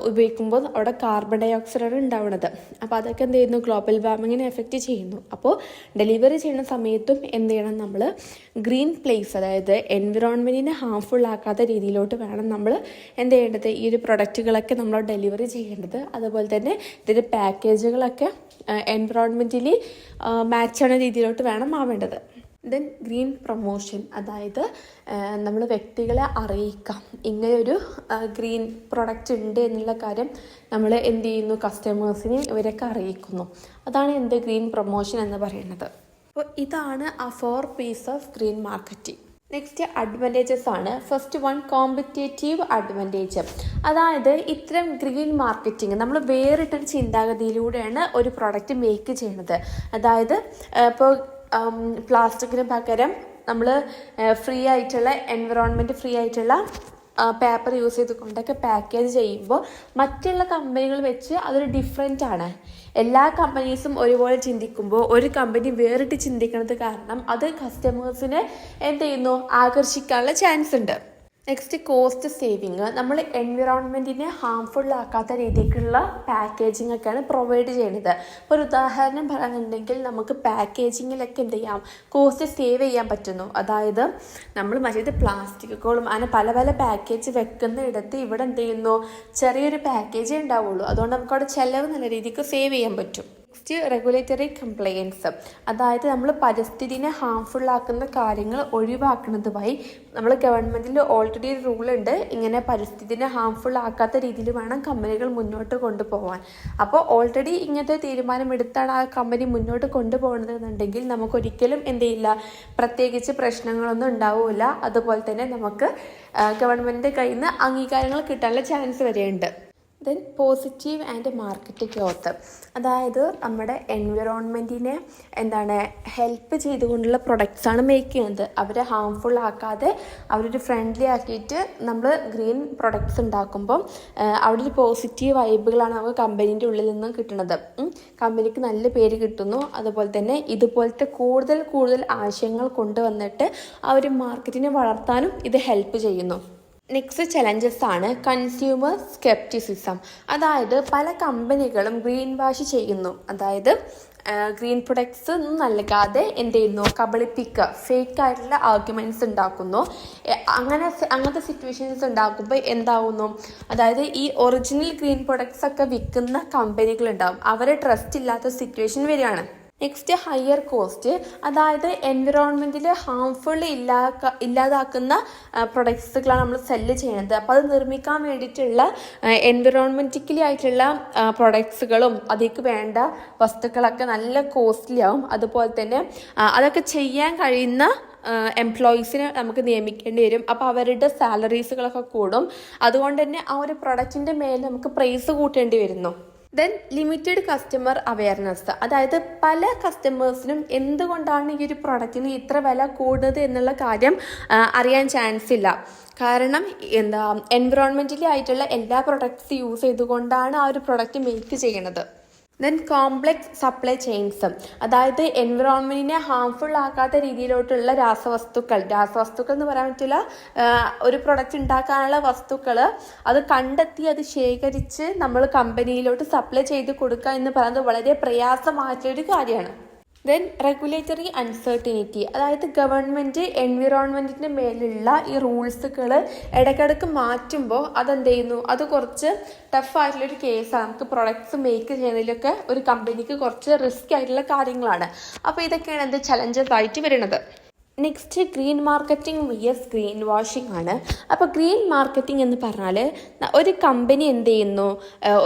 ഉപയോഗിക്കുമ്പോൾ അവിടെ കാർബൺ ഡൈ ഓക്സൈഡാണ് ഉണ്ടാവുന്നത്. അപ്പോൾ അതൊക്കെ എന്ത് ചെയ്യുന്നു, ഗ്ലോബൽ വാർമിങ്ങിനെ എഫക്റ്റ് ചെയ്യുന്നു. അപ്പോൾ ഡെലിവറി ചെയ്യുന്ന സമയത്തും എന്ത് ചെയ്യണം, നമ്മൾ ഗ്രീൻ പ്ലേസ്, അതായത് എൻവിറോൺമെൻറ്റിനെ ഹാംഫുൾ ആക്കാത്ത രീതിയിലോട്ട് വേണം നമ്മൾ എന്ത് ചെയ്യേണ്ടത്, ഈ ഒരു പ്രൊഡക്റ്റുകളൊക്കെ നമ്മൾ ഡെലിവറി ചെയ്യേണ്ടത്. അതുപോലെ തന്നെ ഇതിൻ്റെ പാക്കേജുകളൊക്കെ എൻവിറോൺമെൻറ്റലി മാച്ച് ആവുന്ന രീതിയിലോട്ട് വേണം ആവേണ്ടത്. ദെൻ ഗ്രീൻ പ്രൊമോഷൻ, അതായത് നമ്മൾ വ്യക്തികളെ അറിയിക്കാം ഇങ്ങനെയൊരു ഗ്രീൻ പ്രൊഡക്റ്റ് ഉണ്ട് എന്നുള്ള കാര്യം നമ്മൾ എന്ത് ചെയ്യുന്നു, കസ്റ്റമേഴ്സിനെ ഇവരൊക്കെ അറിയിക്കുന്നു. അതാണ് എന്ത് ഗ്രീൻ പ്രൊമോഷൻ എന്ന് പറയുന്നത്. അപ്പോൾ ഇതാണ് ആ 4 P's of green marketing. Next advantages ആണ്. First one, competitive advantage. അതായത് ഇത്തരം ഗ്രീൻ മാർക്കറ്റിംഗ് നമ്മൾ വേറിട്ടൊരു ചിന്താഗതിയിലൂടെയാണ് ഒരു പ്രൊഡക്റ്റ് മേക്ക് ചെയ്യുന്നത്. അതായത് ഇപ്പോൾ പ്ലാസ്റ്റിക്കിന് പകരം നമ്മൾ ഫ്രീ ആയിട്ടുള്ള എൻവിറോൺമെൻറ്റ് ഫ്രീ ആയിട്ടുള്ള പേപ്പർ യൂസ് ചെയ്തുകൊണ്ടൊക്കെ പാക്കേജ് ചെയ്യുമ്പോൾ മറ്റുള്ള കമ്പനികൾ വെച്ച് അതൊരു ഡിഫറെൻ്റ് ആണ്. എല്ലാ കമ്പനീസും ഒരുപോലെ ചിന്തിക്കുമ്പോൾ ഒരു കമ്പനി വേറിട്ട് ചിന്തിക്കുന്നത് കാരണം അത് കസ്റ്റമേഴ്സിനെ എന്ത് ചെയ്യുന്നു, ആകർഷിക്കാനുള്ള ചാൻസ് ഉണ്ട്. Next cost saving. നമ്മൾ എൻവിറോൺമെൻറ്റിനെ ഹാംഫുൾ ആക്കാത്ത രീതിക്കുള്ള പാക്കേജിംഗ് ഒക്കെയാണ് പ്രൊവൈഡ് ചെയ്യുന്നത്. ഇപ്പോൾ ഒരു ഉദാഹരണം പറയുന്നുണ്ടെങ്കിൽ നമുക്ക് പാക്കേജിങ്ങിലൊക്കെ എന്ത് ചെയ്യാം, കോസ്റ്റ് സേവ് ചെയ്യാൻ പറ്റുന്നു. അതായത് നമ്മൾ മറ്റേത് പ്ലാസ്റ്റിക്കുകളും അങ്ങനെ പല പല പാക്കേജ് വെക്കുന്ന ഇടത്ത് ഇവിടെ എന്ത് ചെയ്യുന്നു, ചെറിയൊരു പാക്കേജേ ഉണ്ടാവുള്ളൂ. അതുകൊണ്ട് നമുക്ക് അവിടെ ചിലവ് നല്ല രീതിക്ക് സേവ് ചെയ്യാൻ പറ്റും. Next regulatory compliance. അതായത് നമ്മൾ പരിസ്ഥിതിനെ ഹാംഫുൾ ആക്കുന്ന കാര്യങ്ങൾ ഒഴിവാക്കുന്നത് വഴി നമ്മൾ ഗവൺമെൻറ്റിൽ ഓൾറെഡി ഒരു റൂളുണ്ട്, ഇങ്ങനെ പരിസ്ഥിതിനെ ഹാംഫുൾ ആക്കാത്ത രീതിയിൽ വേണം കമ്പനികൾ മുന്നോട്ട് കൊണ്ടുപോകാൻ. അപ്പോൾ ഓൾറെഡി ഇങ്ങനത്തെ തീരുമാനമെടുത്താണ് ആ കമ്പനി മുന്നോട്ട് കൊണ്ടുപോകുന്നത് എന്നുണ്ടെങ്കിൽ നമുക്കൊരിക്കലും എന്ത് ചെയ്യില്ല, പ്രത്യേകിച്ച് പ്രശ്നങ്ങളൊന്നും ഉണ്ടാവില്ല. അതുപോലെ തന്നെ നമുക്ക് ഗവൺമെൻറ്റിൻ്റെ കയ്യിൽ നിന്ന് അംഗീകാരങ്ങൾ കിട്ടാനുള്ള ചാൻസ് വരെയുണ്ട്. Then positive and market growth. അതായത് നമ്മുടെ എൻവിറോൺമെൻറ്റിനെ ഹെൽപ്പ് ചെയ്തുകൊണ്ടുള്ള പ്രൊഡക്ട്സാണ് മേക്ക് ചെയ്യുന്നത്. അവരെ ഹാംഫുൾ ആക്കാതെ അവരൊരു ഫ്രണ്ട്ലി ആക്കിയിട്ട് നമ്മൾ ഗ്രീൻ പ്രൊഡക്ട്സ് ഉണ്ടാക്കുമ്പോൾ അവിടെ ഒരു പോസിറ്റീവ് വൈബുകളാണ് നമുക്ക് കമ്പനീൻ്റെ ഉള്ളിൽ നിന്നും കിട്ടുന്നത്. കമ്പനിക്ക് നല്ല പേര് കിട്ടുന്നു. അതുപോലെ തന്നെ ഇതുപോലത്തെ കൂടുതൽ ആശയങ്ങൾ കൊണ്ടുവന്നിട്ട് ആ ഒരു മാർക്കറ്റിനെ വളർത്താനും ഇത് ഹെൽപ്പ് ചെയ്യുന്നു. നെക്സ്റ്റ് ചലഞ്ചസ് ആണ് കൺസ്യൂമർ സ്കെപ്റ്റിസിസം. അതായത് പല കമ്പനികളും ഗ്രീൻ വാഷ് ചെയ്യുന്നു. അതായത് ഗ്രീൻ പ്രൊഡക്ട്സ് നൽകാതെ എന്ത് ചെയ്യുന്നു, കബളിപ്പിക്കുക, ഫേക്ക് ആയിട്ടുള്ള ആർഗ്യുമെൻറ്റ്സ് ഉണ്ടാക്കുന്നു. അങ്ങനത്തെ സിറ്റുവേഷൻസ് ഉണ്ടാക്കുമ്പോൾ എന്താവുന്നു, അതായത് ഈ ഒറിജിനൽ ഗ്രീൻ പ്രൊഡക്ട്സ് ഒക്കെ വിൽക്കുന്ന കമ്പനികളുണ്ടാവും, അവരെ ട്രസ്റ്റ് ഇല്ലാത്ത സിറ്റുവേഷൻ വരികയാണ്. Next higher cost. അതായത് എൻവിറോൺമെൻറ്റിൽ ഹാംഫുൾ ഇല്ലാതാക്കുന്ന പ്രൊഡക്ട്സുകളാണ് നമ്മൾ സെല്ല് ചെയ്യുന്നത്. അപ്പോൾ അത് നിർമ്മിക്കാൻ വേണ്ടിയിട്ടുള്ള എൻവിറോൺമെൻറ്റിക്കലി ആയിട്ടുള്ള പ്രൊഡക്ട്സുകളും അതിലേക്ക് വേണ്ട വസ്തുക്കളൊക്കെ നല്ല കോസ്റ്റ്ലി ആവും. അതുപോലെ തന്നെ അതൊക്കെ ചെയ്യാൻ കഴിയുന്ന എംപ്ലോയീസിനെ നമുക്ക് നിയമിക്കേണ്ടി വരും. അപ്പോൾ അവരുടെ സാലറീസുകളൊക്കെ കൂടും. അതുകൊണ്ട് തന്നെ ആ ഒരു പ്രൊഡക്റ്റിൻ്റെ മേലെ നമുക്ക് പ്രൈസ് കൂട്ടേണ്ടി വരുന്നു. Then limited customer awareness. അതായത് പല കസ്റ്റമേഴ്സിനും എന്തുകൊണ്ടാണ് ഈ ഒരു പ്രൊഡക്റ്റിന് ഇത്ര വില കൂടുന്നത് എന്നുള്ള കാര്യം അറിയാൻ ചാൻസ് ഇല്ല. കാരണം എൻവിറോൺമെൻറ്റലി ആയിട്ടുള്ള എല്ലാ പ്രൊഡക്ട്സ് യൂസ് ചെയ്തുകൊണ്ടാണ് ആ ഒരു പ്രൊഡക്റ്റ് മേക്ക് ചെയ്യുന്നത്. Then complex supply chains. അതായത് എൻവിറോൺമെൻറ്റിനെ ഹാംഫുൾ ആക്കാത്ത രീതിയിലോട്ടുള്ള രാസവസ്തുക്കൾ എന്ന് പറയാൻ പറ്റില്ല, ഒരു പ്രൊഡക്റ്റ് ഉണ്ടാക്കാനുള്ള വസ്തുക്കൾ അത് കണ്ടെത്തി അത് ശേഖരിച്ച് നമ്മൾ കമ്പനിയിലോട്ട് സപ്ലൈ ചെയ്ത് കൊടുക്കുക എന്ന് പറയുന്നത് വളരെ പ്രയാസമായിട്ടൊരു കാര്യമാണ്. Then regulatory uncertainty. അതായത് ഗവൺമെൻറ് എൻവിറോൺമെൻറ്റിൻ്റെ മേലുള്ള ഈ റൂൾസുകൾ ഇടയ്ക്കിടയ്ക്ക് മാറ്റുമ്പോൾ അതെന്ത് ചെയ്യുന്നു, അത് കുറച്ച് ടഫായിട്ടുള്ളൊരു കേസാണ്. നമുക്ക് പ്രൊഡക്ട്സ് മേക്ക് ചെയ്യുന്നതിലൊക്കെ ഒരു കമ്പനിക്ക് കുറച്ച് റിസ്ക് ആയിട്ടുള്ള കാര്യങ്ങളാണ്. അപ്പോൾ ഇതൊക്കെയാണ് എന്ത് ചലഞ്ചസ് ആയിട്ട് വരുന്നത്. Next green marketing versus green washing ആണ്. അപ്പോൾ ഗ്രീൻ മാർക്കറ്റിംഗ് എന്ന് പറഞ്ഞാൽ ഒരു കമ്പനി എന്ത് ചെയ്യുന്നു,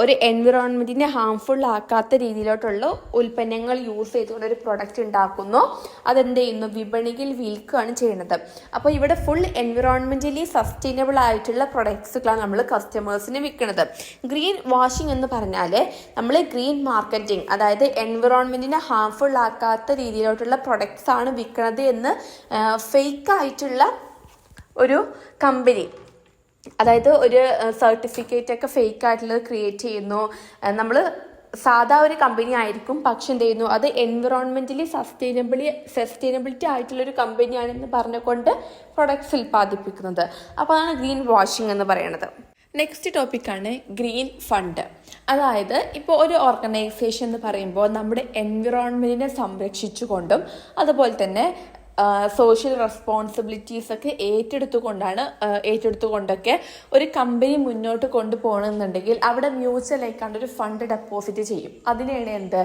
ഒരു എൻവിറോൺമെൻറ്റിനെ ഹാംഫുൾ ആക്കാത്ത രീതിയിലോട്ടുള്ള ഉൽപ്പന്നങ്ങൾ യൂസ് ചെയ്തുകൊണ്ട് ഒരു പ്രൊഡക്റ്റ് ഉണ്ടാക്കുന്നു. അതെന്ത് ചെയ്യുന്നു, വിപണിയിൽ വിൽക്കുകയാണ് ചെയ്യുന്നത്. അപ്പോൾ ഇവിടെ ഫുൾ എൻവിറോൺമെൻറ്റലി സസ്റ്റൈനബിൾ ആയിട്ടുള്ള പ്രൊഡക്ട്സുകളാണ് നമ്മൾ കസ്റ്റമേഴ്സിന് വിൽക്കുന്നത്. ഗ്രീൻ വാഷിംഗ് എന്ന് പറഞ്ഞാൽ നമ്മൾ ഗ്രീൻ മാർക്കറ്റിംഗ്, അതായത് എൻവിറോൺമെൻറ്റിനെ ഹാംഫുൾ ആക്കാത്ത രീതിയിലോട്ടുള്ള പ്രൊഡക്ട്സ് ആണ് വിൽക്കുന്നത് എന്ന് ഫേക്കായിട്ടുള്ള ഒരു കമ്പനി, അതായത് ഒരു സർട്ടിഫിക്കറ്റ് ഒക്കെ ഫേക്കായിട്ടുള്ളത് ക്രിയേറ്റ് ചെയ്യുന്നു. നമ്മൾ സാധാ ഒരു കമ്പനി ആയിരിക്കും, പക്ഷെ എന്ത് ചെയ്യുന്നു, അത് എൻവിറോൺമെൻറ്റലി സസ്റ്റൈനബിലിറ്റി ആയിട്ടുള്ളൊരു കമ്പനിയാണെന്ന് പറഞ്ഞുകൊണ്ട് പ്രൊഡക്ട്സ് ഉൽപ്പാദിപ്പിക്കുന്നത്. അപ്പോൾ അതാണ് ഗ്രീൻ വാഷിംഗ് എന്ന് പറയുന്നത്. നെക്സ്റ്റ് ടോപ്പിക്കാണ് ഗ്രീൻ ഫണ്ട്. അതായത് ഇപ്പോൾ ഒരു ഓർഗനൈസേഷൻ എന്ന് പറയുമ്പോൾ നമ്മുടെ എൻവിറോൺമെൻറ്റിനെ സംരക്ഷിച്ചുകൊണ്ടും അതുപോലെ തന്നെ സോഷ്യൽ റെസ്പോൺസിബിലിറ്റീസ് ഒക്കെ ഏറ്റെടുത്തുകൊണ്ടൊക്കെ ഒരു കമ്പനി മുന്നോട്ട് കൊണ്ടുപോകണമെന്നുണ്ടെങ്കിൽ അവിടെ മ്യൂച്വൽ ആയിക്കാണ്ട് ഒരു ഫണ്ട് ഡെപ്പോസിറ്റ് ചെയ്യും. അതിനെയാണ് എന്ത്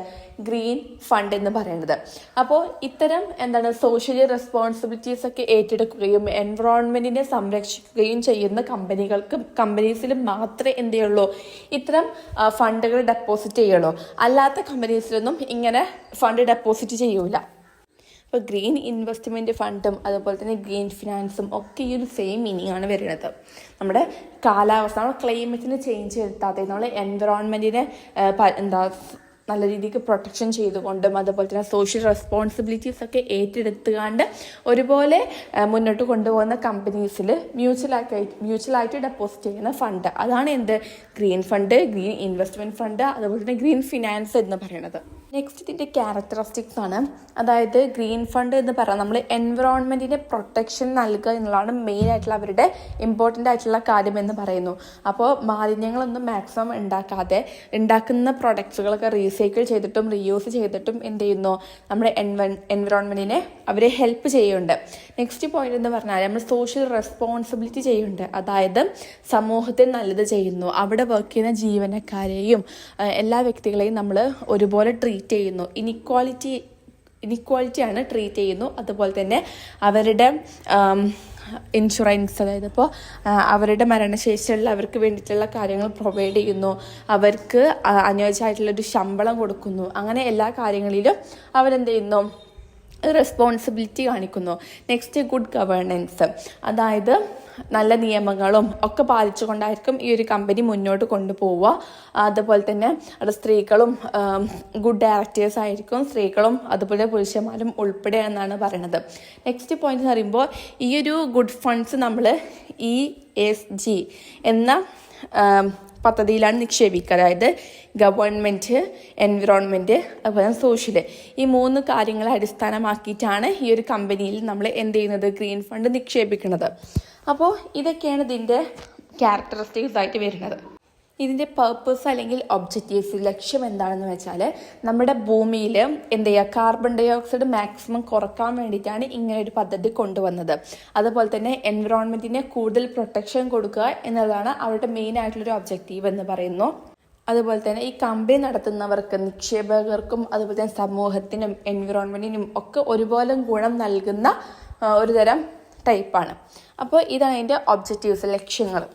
ഗ്രീൻ ഫണ്ട് എന്ന് പറയുന്നത്. അപ്പോൾ ഇത്തരം സോഷ്യലി റെസ്പോൺസിബിലിറ്റീസ് ഒക്കെ ഏറ്റെടുക്കുകയും എൻവിറോൺമെൻറ്റിനെ സംരക്ഷിക്കുകയും ചെയ്യുന്ന കമ്പനീസിൽ മാത്രമേ എന്ത് ചെയ്യുള്ളൂ ഇത്തരം ഫണ്ടുകൾ ഡെപ്പോസിറ്റ് ചെയ്യുള്ളൂ. അല്ലാത്ത കമ്പനീസിലൊന്നും ഇങ്ങനെ ഫണ്ട് ഡെപ്പോസിറ്റ് ചെയ്യൂല. ഇപ്പോൾ ഗ്രീൻ ഇൻവെസ്റ്റ്മെൻറ്റ് ഫണ്ടും അതുപോലെ തന്നെ ഗ്രീൻ ഫിനാൻസും ഒക്കെ ഈ ഒരു സെയിം മീനിങ് ആണ് വരുന്നത്. നമ്മുടെ കാലാവസ്ഥ, നമ്മുടെ ക്ലൈമറ്റിന് ചേഞ്ച് വരുത്താതെ നമ്മൾ എൻവിറോൺമെൻറ്റിനെ നല്ല രീതിക്ക് പ്രൊട്ടക്ഷൻ ചെയ്തുകൊണ്ടും അതുപോലെ തന്നെ സോഷ്യൽ റെസ്പോൺസിബിലിറ്റീസ് ഒക്കെ ഏറ്റെടുത്തുകൊണ്ട് ഒരുപോലെ മുന്നോട്ട് കൊണ്ടുപോകുന്ന കമ്പനീസിൽ മ്യൂച്വലായിട്ട് ഡെപ്പോസിറ്റ് ചെയ്യുന്ന ഫണ്ട്, അതാണ് എന്ത് green fund, green investment fund, അതുപോലെ തന്നെ ഗ്രീൻ ഫിനാൻസ് എന്ന് പറയുന്നത്. നെക്സ്റ്റ് ഇതിൻ്റെ ക്യാരക്ടറിസ്റ്റിക്സ് ആണ്. അതായത് ഗ്രീൻ ഫണ്ട് എന്ന് പറഞ്ഞാൽ നമ്മൾ എൻവിറോൺമെൻറ്റിന് പ്രൊട്ടക്ഷൻ നൽകുക എന്നുള്ളതാണ് മെയിൻ ആയിട്ടുള്ള അവരുടെ ഇമ്പോർട്ടൻ്റ് ആയിട്ടുള്ള കാര്യം എന്ന് പറയുന്നു. അപ്പോൾ മാലിന്യങ്ങളൊന്നും മാക്സിമം ഉണ്ടാക്കുന്ന പ്രൊഡക്ട്സുകളൊക്കെ റീസൈക്കിൾ ചെയ്തിട്ടും റീയൂസ് ചെയ്തിട്ടും എന്ത് ചെയ്യുന്നു നമ്മുടെ എൻവിറോൺമെൻറ്റിനെ അവരെ ഹെൽപ്പ് ചെയ്യുന്നുണ്ട്. നെക്സ്റ്റ് പോയിന്റ് എന്ന് പറഞ്ഞാൽ നമ്മൾ സോഷ്യൽ റെസ്പോൺസിബിലിറ്റി ചെയ്യുന്നുണ്ട്. അതായത് സമൂഹത്തിന് നല്ലത് ചെയ്യുന്നു. അവിടെ വർക്ക് ചെയ്യുന്ന ജീവനക്കാരെയും എല്ലാ വ്യക്തികളെയും നമ്മൾ ഒരുപോലെ ട്രീറ്റ് ചെയ്യുന്നു. ഇനിക്വാളിറ്റിയാണ് ട്രീറ്റ് ചെയ്യുന്നു. അതുപോലെ തന്നെ അവരുടെ ഇൻഷുറൻസ്, അതായത് ഇപ്പോൾ അവരുടെ മരണശേഷിയുള്ള അവർക്ക് വേണ്ടിയിട്ടുള്ള കാര്യങ്ങൾ പ്രൊവൈഡ് ചെയ്യുന്നു, അവർക്ക് അനുയോജ്യമായിട്ടുള്ളൊരു ശമ്പളം കൊടുക്കുന്നു. അങ്ങനെ എല്ലാ കാര്യങ്ങളിലും അവരെന്ത് ചെയ്യുന്നു റെസ്പോൺസിബിലിറ്റി കാണിക്കുന്നു. നെക്സ്റ്റ് ഗുഡ് ഗവേണൻസ്, അതായത് നല്ല നിയമങ്ങളും ഒക്കെ പാലിച്ചുകൊണ്ടായിരിക്കും ഈ ഒരു കമ്പനി മുന്നോട്ട് കൊണ്ടുപോവുക. അതുപോലെ തന്നെ അവിടെ സ്ത്രീകളും ഗുഡ് ഡയറക്ടേഴ്സ് ആയിരിക്കും, സ്ത്രീകളും അതുപോലെ പുരുഷന്മാരും ഉൾപ്പെടെ എന്നാണ് പറയുന്നത്. നെക്സ്റ്റ് പോയിന്റ് എന്ന് പറയുമ്പോൾ ഈ ഒരു ഗുഡ് ഫണ്ട്സ് നമ്മൾ ESG എന്ന പദ്ധതിയിലാണ് നിക്ഷേപിക്കുക. അതായത് ഗവൺമെൻറ്, എൻവിറോൺമെൻറ്റ്, അതുപോലെ സോഷ്യൽ, ഈ 3 കാര്യങ്ങളെ അടിസ്ഥാനമാക്കിയിട്ടാണ് ഈ ഒരു കമ്പനിയിൽ നമ്മൾ എന്ത് ചെയ്യുന്നത് ഗ്രീൻ ഫണ്ട് നിക്ഷേപിക്കുന്നത്. അപ്പോൾ ഇതൊക്കെയാണ് ഇതിൻ്റെ ക്യാരക്ടറിസ്റ്റിക്സ് ആയിട്ട് വരുന്നത്. ഇതിൻ്റെ പർപ്പസ് അല്ലെങ്കിൽ ഒബ്ജക്റ്റീവ്സ്, ലക്ഷ്യം എന്താണെന്ന് വെച്ചാൽ നമ്മുടെ ഭൂമിയിൽ എന്ത് ചെയ്യുക കാർബൺ ഡൈ ഓക്സൈഡ് മാക്സിമം കുറക്കാൻ വേണ്ടിയിട്ടാണ് ഇങ്ങനെ ഒരു പദ്ധതി കൊണ്ടുവന്നത്. അതുപോലെ തന്നെ എൻവിറോൺമെൻറ്റിനെ കൂടുതൽ പ്രൊട്ടക്ഷൻ കൊടുക്കുക എന്നതാണ് അവരുടെ മെയിൻ ആയിട്ടുള്ളൊരു ഒബ്ജക്റ്റീവ് എന്ന് പറയുന്നു. അതുപോലെ തന്നെ ഈ കമ്പനി നടത്തുന്നവർക്ക്, നിക്ഷേപകർക്കും അതുപോലെ തന്നെ സമൂഹത്തിനും എൻവിറോൺമെൻറ്റിനും ഒക്കെ ഒരുപോലെ ഗുണം നൽകുന്ന ഒരു തരം ടൈപ്പാണ്. അപ്പോൾ ഇതാണ് അതിൻ്റെ ഒബ്ജക്റ്റീവ്സ്, ലക്ഷ്യങ്ങൾ.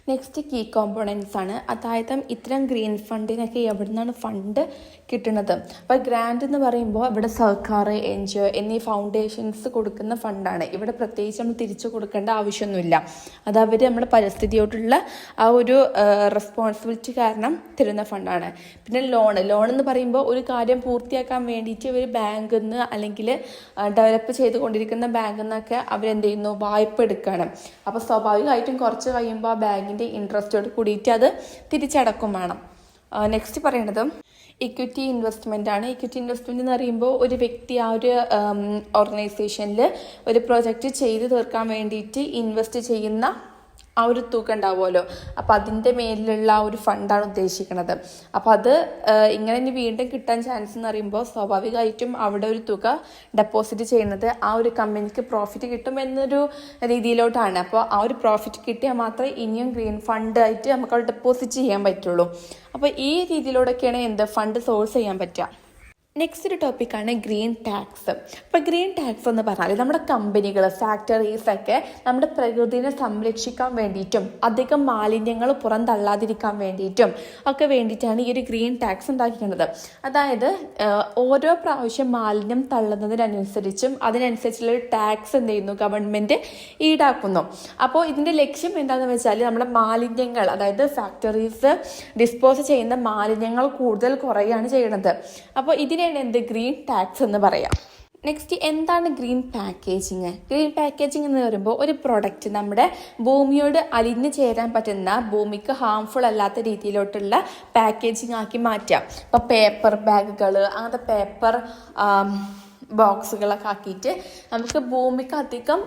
നെക്സ്റ്റ് കീ കോമ്പോണൻസ് ആണ്. അതായത് ഇത്തരം ഗ്രീൻ ഫണ്ടിനൊക്കെ എവിടെ നിന്നാണ് ഫണ്ട് കിട്ടുന്നത്. അപ്പോൾ ഗ്രാൻഡ് എന്ന് പറയുമ്പോൾ ഇവിടെ സർക്കാർ, NGO എന്നീ ഫൗണ്ടേഷൻസ് കൊടുക്കുന്ന ഫണ്ടാണ്. ഇവിടെ പ്രത്യേകിച്ച് നമ്മൾ തിരിച്ചു കൊടുക്കേണ്ട ആവശ്യമൊന്നുമില്ല. അത് അവർ നമ്മുടെ പരിസ്ഥിതിയോടുള്ള ആ ഒരു റെസ്പോൺസിബിലിറ്റി കാരണം തരുന്ന ഫണ്ടാണ്. പിന്നെ ലോൺ എന്ന് പറയുമ്പോൾ ഒരു കാര്യം പൂർത്തിയാക്കാൻ വേണ്ടിയിട്ട് ഇവർ ബാങ്കിൽ നിന്ന് അല്ലെങ്കിൽ ഡെവലപ്പ് ചെയ്തുകൊണ്ടിരിക്കുന്ന ബാങ്കിൽ നിന്നൊക്കെ അവരെന്ത് ചെയ്യുന്നു വായ്പ എടുക്കുകയാണ്. അപ്പോൾ സ്വാഭാവികമായിട്ടും കുറച്ച് കഴിയുമ്പോൾ ആ ബാങ്കിൻ്റെ ഇൻട്രസ്റ്റോട് കൂടിയിട്ട് അത് തിരിച്ചടക്കും വേണം. നെക്സ്റ്റ് പറയുന്നത് ഇക്വിറ്റി ഇൻവെസ്റ്റ്മെൻ്റ് ആണ്. ഇക്വിറ്റി ഇൻവെസ്റ്റ്മെൻ്റ് എന്ന് പറയുമ്പോൾ ഒരു വ്യക്തി ആ ഒരു ഓർഗനൈസേഷനിൽ ഒരു പ്രോജക്റ്റ് ചെയ്ത് തീർക്കാൻ വേണ്ടിയിട്ട് ഇൻവെസ്റ്റ് ചെയ്യുന്ന ആ ഒരു തുക ഉണ്ടാവുമല്ലോ, അപ്പോൾ അതിൻ്റെ മേലിലുള്ള ആ ഒരു ഫണ്ടാണ് ഉദ്ദേശിക്കുന്നത്. അപ്പോൾ അത് ഇങ്ങനെ ഇനി വീണ്ടും കിട്ടാൻ ചാൻസ് എന്ന് പറയുമ്പോൾ സ്വാഭാവികമായിട്ടും അവിടെ ഒരു തുക ഡെപ്പോസിറ്റ് ചെയ്യുന്നത് ആ ഒരു കമ്പനിക്ക് പ്രോഫിറ്റ് കിട്ടും എന്നൊരു രീതിയിലോട്ടാണ്. അപ്പോൾ ആ ഒരു പ്രോഫിറ്റ് കിട്ടിയാൽ മാത്രമേ ഇനിയും ഗ്രീൻ ഫണ്ട് ആയിട്ട് നമുക്ക് അവിടെ ഡെപ്പോസിറ്റ് ചെയ്യാൻ പറ്റുള്ളൂ. അപ്പോൾ ഈ രീതിയിലൂടെയൊക്കെയാണ് ഫണ്ട് സോഴ്സ് ചെയ്യാൻ പറ്റുക. നെക്സ്റ്റ് ഒരു ടോപ്പിക്കാണ് ഗ്രീൻ ടാക്സ്. ഇപ്പോൾ ഗ്രീൻ ടാക്സ് എന്ന് പറഞ്ഞാൽ നമ്മുടെ കമ്പനികൾ, ഫാക്ടറീസൊക്കെ നമ്മുടെ പ്രകൃതിയെ സംരക്ഷിക്കാൻ വേണ്ടിയിട്ടും അധികം മാലിന്യങ്ങൾ പുറന്തള്ളാതിരിക്കാൻ വേണ്ടിയിട്ടും ഒക്കെ വേണ്ടിയിട്ടാണ് ഈ ഒരു ഗ്രീൻ ടാക്സ് ഉണ്ടാക്കിക്കുന്നത്. അതായത് ഓരോ പ്രാവശ്യം മാലിന്യം തള്ളുന്നതിനനുസരിച്ചും അതിനനുസരിച്ചുള്ള ഒരു ടാക്സ് എന്ത് ചെയ്യുന്നു ഗവൺമെൻറ് ഈടാക്കുന്നു. അപ്പോൾ ഇതിൻ്റെ ലക്ഷ്യം എന്താണെന്ന് വെച്ചാൽ നമ്മുടെ മാലിന്യങ്ങൾ, അതായത് ഫാക്ടറീസ് ഡിസ്പോസ് ചെയ്യുന്ന മാലിന്യങ്ങൾ കൂടുതൽ കുറയുകയാണ് ചെയ്യുന്നത്. അപ്പോൾ ഇതിനെയാണ് ഗ്രീൻ ടാക്സ് എന്ന് പറയാം. നെക്സ്റ്റ് എന്താണ് ഗ്രീൻ പാക്കേജിങ്? ഗ്രീൻ പാക്കേജിങ് എന്ന് പറയുമ്പോൾ ഒരു പ്രൊഡക്റ്റ് നമ്മുടെ ഭൂമിയോട് അലിഞ്ഞു ചേരാൻ പറ്റുന്ന, ഭൂമിക്ക് ഹാംഫുൾ അല്ലാത്ത രീതിയിലോട്ടുള്ള പാക്കേജിങ് ആക്കി മാറ്റാം. ഇപ്പോൾ പേപ്പർ ബാഗുകൾ, അങ്ങനത്തെ പേപ്പർ ബോക്സുകളൊക്കെ ആക്കിയിട്ട് നമുക്ക് ഭൂമിക്ക് അധികം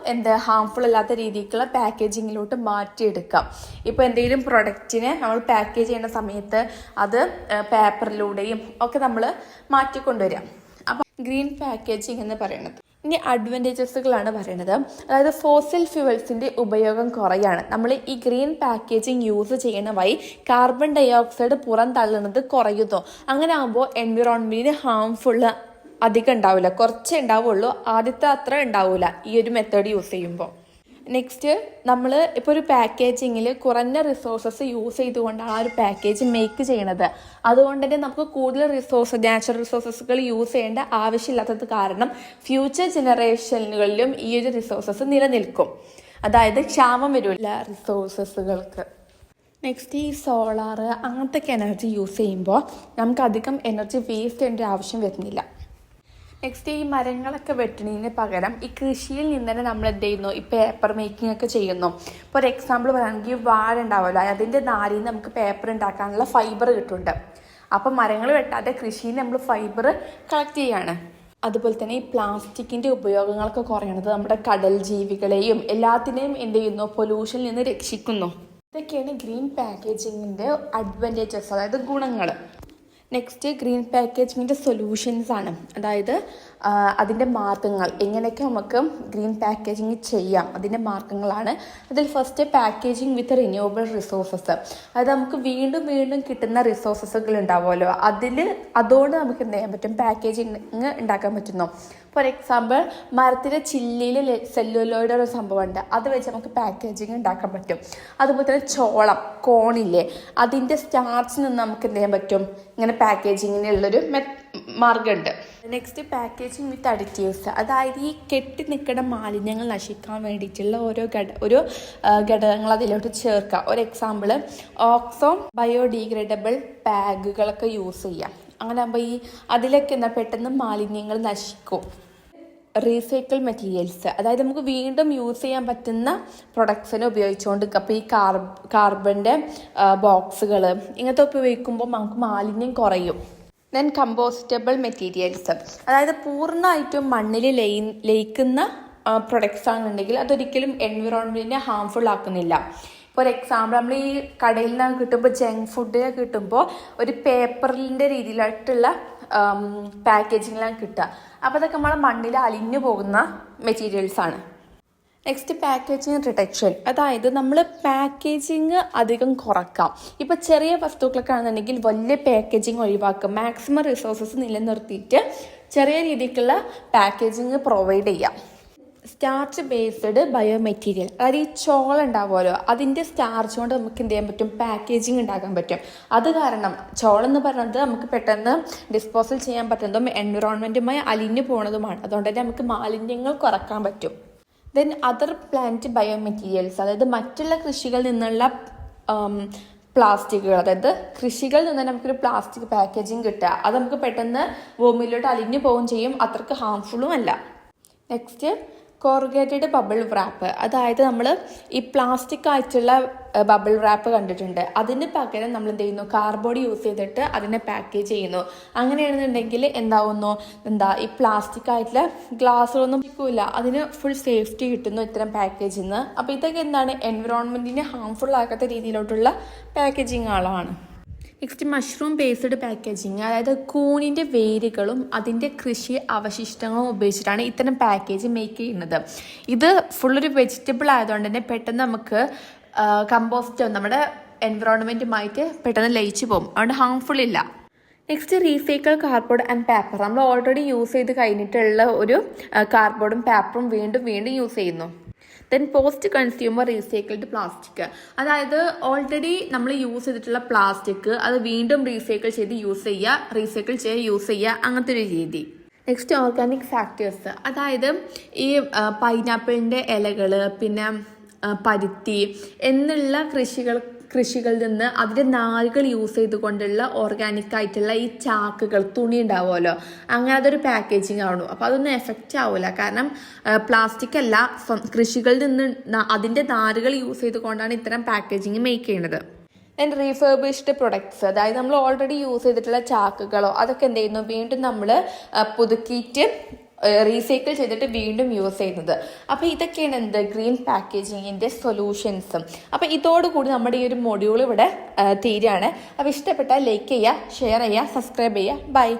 ഹാംഫുൾ അല്ലാത്ത രീതിക്കുള്ള പാക്കേജിങ്ങിലോട്ട് മാറ്റിയെടുക്കാം. ഇപ്പോൾ എന്തെങ്കിലും പ്രൊഡക്റ്റിനെ നമ്മൾ പാക്കേജ് ചെയ്യുന്ന സമയത്ത് അത് പേപ്പറിലൂടെയും ഒക്കെ നമ്മൾ മാറ്റിക്കൊണ്ടുവരാം. അപ്പം ഗ്രീൻ പാക്കേജിങ് എന്ന് പറയുന്നത്. ഇനി അഡ്വാൻറ്റേജസുകളാണ് പറയുന്നത്. അതായത് ഫോസിൽ ഫ്യൂവൽസിൻ്റെ ഉപയോഗം കുറയാണ്. നമ്മൾ ഈ ഗ്രീൻ പാക്കേജിങ് യൂസ് ചെയ്യുന്ന വഴി കാർബൺ ഡൈ ഓക്സൈഡ് പുറന്തള്ളുന്നത് കുറയുന്നു. അങ്ങനെ ആകുമ്പോൾ എൻവിറോൺമെൻറ്റിന് ഹാംഫുള്ള് അധികം ഉണ്ടാവില്ല, കുറച്ചേ ഉണ്ടാവുള്ളൂ. ആദ്യത്തെ അത്ര ഉണ്ടാവില്ല ഈ ഒരു മെത്തേഡ് യൂസ് ചെയ്യുമ്പോൾ. നെക്സ്റ്റ്, നമ്മൾ ഇപ്പോൾ ഒരു പാക്കേജിങ്ങിൽ കുറഞ്ഞ റിസോഴ്സസ് യൂസ് ചെയ്തുകൊണ്ടാണ് ആ ഒരു പാക്കേജ് മേക്ക് ചെയ്യണത്. അതുകൊണ്ട് തന്നെ നമുക്ക് കൂടുതൽ നാച്ചുറൽ റിസോഴ്സസുകൾ യൂസ് ചെയ്യേണ്ട ആവശ്യമില്ലാത്തത് കാരണം ഫ്യൂച്ചർ ജനറേഷനുകളിലും ഈ ഒരു റിസോഴ്സസ് നിലനിൽക്കും. അതായത് ക്ഷാമം വരില്ല റിസോഴ്സസുകൾക്ക്. നെക്സ്റ്റ്, ഈ സോളാർ അങ്ങനത്തെ എനർജി യൂസ് ചെയ്യുമ്പോൾ നമുക്ക് അധികം എനർജി വേസ്റ്റ് ചെയ്യേണ്ട ആവശ്യം വരുന്നില്ല. നെക്സ്റ്റ്, ഈ മരങ്ങളൊക്കെ വെട്ടണതിന് പകരം ഈ കൃഷിയിൽ നിന്ന് തന്നെ നമ്മൾ എന്ത് ചെയ്യുന്നു, ഈ പേപ്പർ മേക്കിംഗ് ഒക്കെ ചെയ്യുന്നു. ഇപ്പോൾ ഒരു എക്സാമ്പിൾ പറയുകയാണെങ്കിൽ വാഴ ഉണ്ടാവുമല്ലോ, അതിൻ്റെ നാരിൽ നിന്ന് നമുക്ക് പേപ്പർ ഉണ്ടാക്കാനുള്ള ഫൈബർ കിട്ടുന്നുണ്ട്. അപ്പം മരങ്ങൾ വെട്ടാതെ കൃഷിയിൽ നമ്മൾ ഫൈബർ കളക്ട് ചെയ്യാണ്. അതുപോലെ തന്നെ ഈ പ്ലാസ്റ്റിക്കിൻ്റെ ഉപയോഗങ്ങളൊക്കെ കുറയണത് നമ്മുടെ കടൽ ജീവികളെയും എല്ലാത്തിനെയും എന്ത് ചെയ്യുന്നു, പൊല്യൂഷനിൽ നിന്ന് രക്ഷിക്കുന്നു. ഇതൊക്കെയാണ് ഗ്രീൻ പാക്കേജിങ്ങിൻ്റെ അഡ്വാൻറ്റേജസ്, അതായത് ഗുണങ്ങൾ. നെക്സ്റ്റ്, ഗ്രീൻ പാക്കേജിങ്ങിൻ്റെ സൊല്യൂഷൻസ് ആണ്. അതായത് അതിൻ്റെ മാർഗ്ഗങ്ങൾ, എങ്ങനെയൊക്കെ നമുക്ക് ഗ്രീൻ പാക്കേജിങ് ചെയ്യാം, അതിൻ്റെ മാർഗ്ഗങ്ങളാണ്. അതിൽ ഫസ്റ്റ്, പാക്കേജിങ് വിത്ത് റിന്യൂവബിൾ റിസോഴ്സസ്. അതായത് നമുക്ക് വീണ്ടും വീണ്ടും കിട്ടുന്ന റിസോഴ്സസുകൾ ഉണ്ടാവുമല്ലോ, അതുകൊണ്ട് നമുക്ക് എന്ത് ചെയ്യാൻ പറ്റും, പാക്കേജിങ് ഉണ്ടാക്കാൻ പറ്റുന്നു. ഫോർ എക്സാമ്പിൾ, മരത്തിൻ്റെ ചില്ലിയിൽ സെല്ലുലോയിഡ് ഒരു സംഭവമുണ്ട്, അത് വെച്ച് നമുക്ക് പാക്കേജിങ് ഉണ്ടാക്കാൻ പറ്റും. അതുപോലെ തന്നെ ചോളം, കോണില്ലേ, അതിൻ്റെ സ്റ്റാർച്ചിൽ നിന്ന് നമുക്ക് എന്ത് ചെയ്യാൻ പറ്റും, ഇങ്ങനെ പാക്കേജിങ്ങിനുള്ളൊരു മാർഗ്ഗമുണ്ട്. നെക്സ്റ്റ്, പാക്കേജിങ് വിത്ത് അഡിറ്റീവ്സ്. അതായത് ഈ കെട്ടി നിൽക്കുന്ന മാലിന്യങ്ങൾ നശിക്കാൻ വേണ്ടിയിട്ടുള്ള ഓരോ ഘടകങ്ങൾ അതിലോട്ട് ചേർക്കുക. ഒരു എക്സാമ്പിൾ, ഓക്സോ ബയോഡീഗ്രേഡബിൾ ബാഗുകളൊക്കെ യൂസ് ചെയ്യാം. അങ്ങനെ ആകുമ്പോൾ അതിലൊക്കെ പെട്ടെന്ന് മാലിന്യങ്ങൾ നശിക്കും. റീസൈക്കിൾ മെറ്റീരിയൽസ്, അതായത് നമുക്ക് വീണ്ടും യൂസ് ചെയ്യാൻ പറ്റുന്ന പ്രൊഡക്ട്സിനെ ഉപയോഗിച്ചുകൊണ്ട്, അപ്പോൾ ഈ കാർബണിൻ്റെ ബോക്സുകൾ ഇങ്ങനത്തെ ഉപയോഗിക്കുമ്പോൾ നമുക്ക് മാലിന്യം കുറയും. ദെൻ കമ്പോസ്റ്റബിൾ മെറ്റീരിയൽസ്, അതായത് പൂർണ്ണമായിട്ടും മണ്ണിൽ ലയിക്കുന്ന പ്രൊഡക്ട്സ് ആണെന്നുണ്ടെങ്കിൽ അതൊരിക്കലും എൻവിറോൺമെൻറ്റിനെ ഹാംഫുൾ ആക്കുന്നില്ല. ഫോർ എക്സാമ്പിൾ, നമ്മൾ ഈ കടയിൽ നിന്ന് കിട്ടുമ്പോൾ ജങ്ക് ഫുഡിനെ കിട്ടുമ്പോൾ ഒരു പേപ്പറിൻ്റെ രീതിയിലായിട്ടുള്ള പാക്കേജിങ്ങിലാണ് കിട്ടുക. അപ്പോൾ അതൊക്കെ നമ്മളെ മണ്ണിൽ അലിഞ്ഞു പോകുന്ന മെറ്റീരിയൽസാണ്. Next, packaging reduction. അതായത് നമ്മൾ പാക്കേജിങ് അധികം കുറക്കാം. ഇപ്പോൾ ചെറിയ വസ്തുക്കളൊക്കെ ആണെന്നുണ്ടെങ്കിൽ വലിയ പാക്കേജിങ് ഒഴിവാക്കുക, മാക്സിമം റിസോഴ്സസ് നിലനിർത്തിയിട്ട് ചെറിയ രീതിക്കുള്ള പാക്കേജിങ് പ്രൊവൈഡ് ചെയ്യാം. സ്റ്റാർച്ച് ബേസ്ഡ് ബയോ മെറ്റീരിയൽ, അതായത് ഈ ചോളം ഉണ്ടാവുമല്ലോ, അതിൻ്റെ സ്റ്റാർച്ച് കൊണ്ട് നമുക്ക് എന്ത് ചെയ്യാൻ പറ്റും, പാക്കേജിങ് ഉണ്ടാക്കാൻ പറ്റും. അത് കാരണം ചോളം എന്ന് പറയുന്നത് നമുക്ക് പെട്ടെന്ന് ഡിസ്പോസൽ ചെയ്യാൻ പറ്റുന്നതും എൻവിറോൺമെൻറ്റുമായി അലിഞ്ഞു പോകുന്നതുമാണ്. അതുകൊണ്ട് തന്നെ നമുക്ക് മാലിന്യങ്ങൾ കുറക്കാൻ പറ്റും. Then other plant bio materials, അതായത് മറ്റുള്ള കൃഷികളിൽ നിന്നുള്ള പ്ലാസ്റ്റിക്കുകൾ, അതായത് കൃഷികളിൽ നിന്ന് നമുക്കൊരു പ്ലാസ്റ്റിക് പാക്കേജിങ് കിട്ടുക, അത് നമുക്ക് പെട്ടെന്ന് ഭൂമിയിലോട്ട് അലിഞ്ഞു പോവുകയും ചെയ്യും, അത്രയ്ക്ക് ഹാംഫുള്ളും അല്ല. Next, corrugated bubble wrap. അതായത് നമ്മൾ ഈ പ്ലാസ്റ്റിക് ആയിട്ടുള്ള ബബിൾ റാപ്പ് കണ്ടിട്ടുണ്ട്, അതിന് പകരം നമ്മൾ എന്ത് ചെയ്യുന്നു, കാർഡ്ബോർഡ് യൂസ് ചെയ്തിട്ട് അതിനെ പാക്കേജ് ചെയ്യുന്നു. അങ്ങനെയാണെന്നുണ്ടെങ്കിൽ ഈ പ്ലാസ്റ്റിക് ആയിട്ടുള്ള ഗ്ലാസ്സുകളൊന്നും ഇരിക്കില്ല, അതിന് ഫുൾ സേഫ്റ്റി കിട്ടുന്നു ഇത്തരം പാക്കേജിൽ നിന്ന്. അപ്പോൾ ഇതൊക്കെ എൻവിറോൺമെൻറ്റിനെ ഹാംഫുൾ ആക്കാത്ത രീതിയിലോട്ടുള്ള പാക്കേജിങ് ആളാണ്. Next, mushroom based packaging. അതായത് കൂണിൻ്റെ വേരുകളും അതിൻ്റെ കൃഷി അവശിഷ്ടങ്ങളും ഉപയോഗിച്ചിട്ടാണ് ഇത്തരം പാക്കേജ് മേക്ക് ചെയ്യുന്നത്. ഇത് ഫുള്ളൊരു വെജിറ്റബിൾ ആയതുകൊണ്ട് തന്നെ പെട്ടെന്ന് നമുക്ക് കമ്പോസ്റ്റ് നമ്മുടെ എൻവിറോൺമെൻറ്റുമായിട്ട് പെട്ടെന്ന് ലയിച്ചു പോകും, അതുകൊണ്ട് ഹാംഫുൾ ഇല്ല. Next, recycle cardboard and paper. നമ്മൾ ഓൾറെഡി യൂസ് ചെയ്ത് കഴിഞ്ഞിട്ടുള്ള ഒരു കാർഡ്ബോർഡും പേപ്പറും വീണ്ടും യൂസ് ചെയ്യുന്നു. Then post consumer recycled plastic. അതായത് ഓൾറെഡി നമ്മൾ യൂസ് ചെയ്തിട്ടുള്ള പ്ലാസ്റ്റിക് അത് വീണ്ടും റീസൈക്കിൾ ചെയ്ത് യൂസ് ചെയ്യുക അങ്ങനത്തെ ഒരു രീതി. Next, organic factors. അതായത് ഈ പൈനാപ്പിളിൻ്റെ ഇലകൾ, പിന്നെ പരുത്തി എന്നുള്ള കൃഷികളിൽ നിന്ന് അതിൻ്റെ നാരുകൾ യൂസ് ചെയ്തുകൊണ്ടുള്ള ഓർഗാനിക് ആയിട്ടുള്ള ഈ ചാക്കുകൾ, തുണി ഉണ്ടാവുമല്ലോ, അങ്ങനെ അതൊരു പാക്കേജിങ് ആവുള്ളൂ. അപ്പോൾ അതൊന്നും എഫക്റ്റ് ആവില്ല, കാരണം പ്ലാസ്റ്റിക് അല്ല, കൃഷികളിൽ നിന്ന് അതിൻ്റെ നാരുകൾ യൂസ് ചെയ്തുകൊണ്ടാണ് ഇത്തരം പാക്കേജിങ് മേക്ക് ചെയ്യുന്നത്. Then refurbished products. അതായത് നമ്മൾ ഓൾറെഡി യൂസ് ചെയ്തിട്ടുള്ള ചാക്കുകളോ അതൊക്കെ എന്ത് ചെയ്യുന്നു, വീണ്ടും നമ്മൾ പുതുക്കിയിട്ട് റീസൈക്കിൾ ചെയ്തിട്ട് വീണ്ടും യൂസ് ചെയ്യുന്നത്. അപ്പോൾ ഇതൊക്കെയാണ് എന്ത് ഗ്രീൻ പാക്കേജിങ്ങിൻ്റെ സൊല്യൂഷൻസും. അപ്പോൾ ഇതോടുകൂടി നമ്മുടെ ഈ ഒരു മൊഡ്യൂൾ ഇവിടെ തീരുകയാണ്. അപ്പോൾ ഇഷ്ടപ്പെട്ടാൽ ലൈക്ക് ചെയ്യുക, ഷെയർ ചെയ്യുക, സബ്സ്ക്രൈബ് ചെയ്യുക. ബൈ.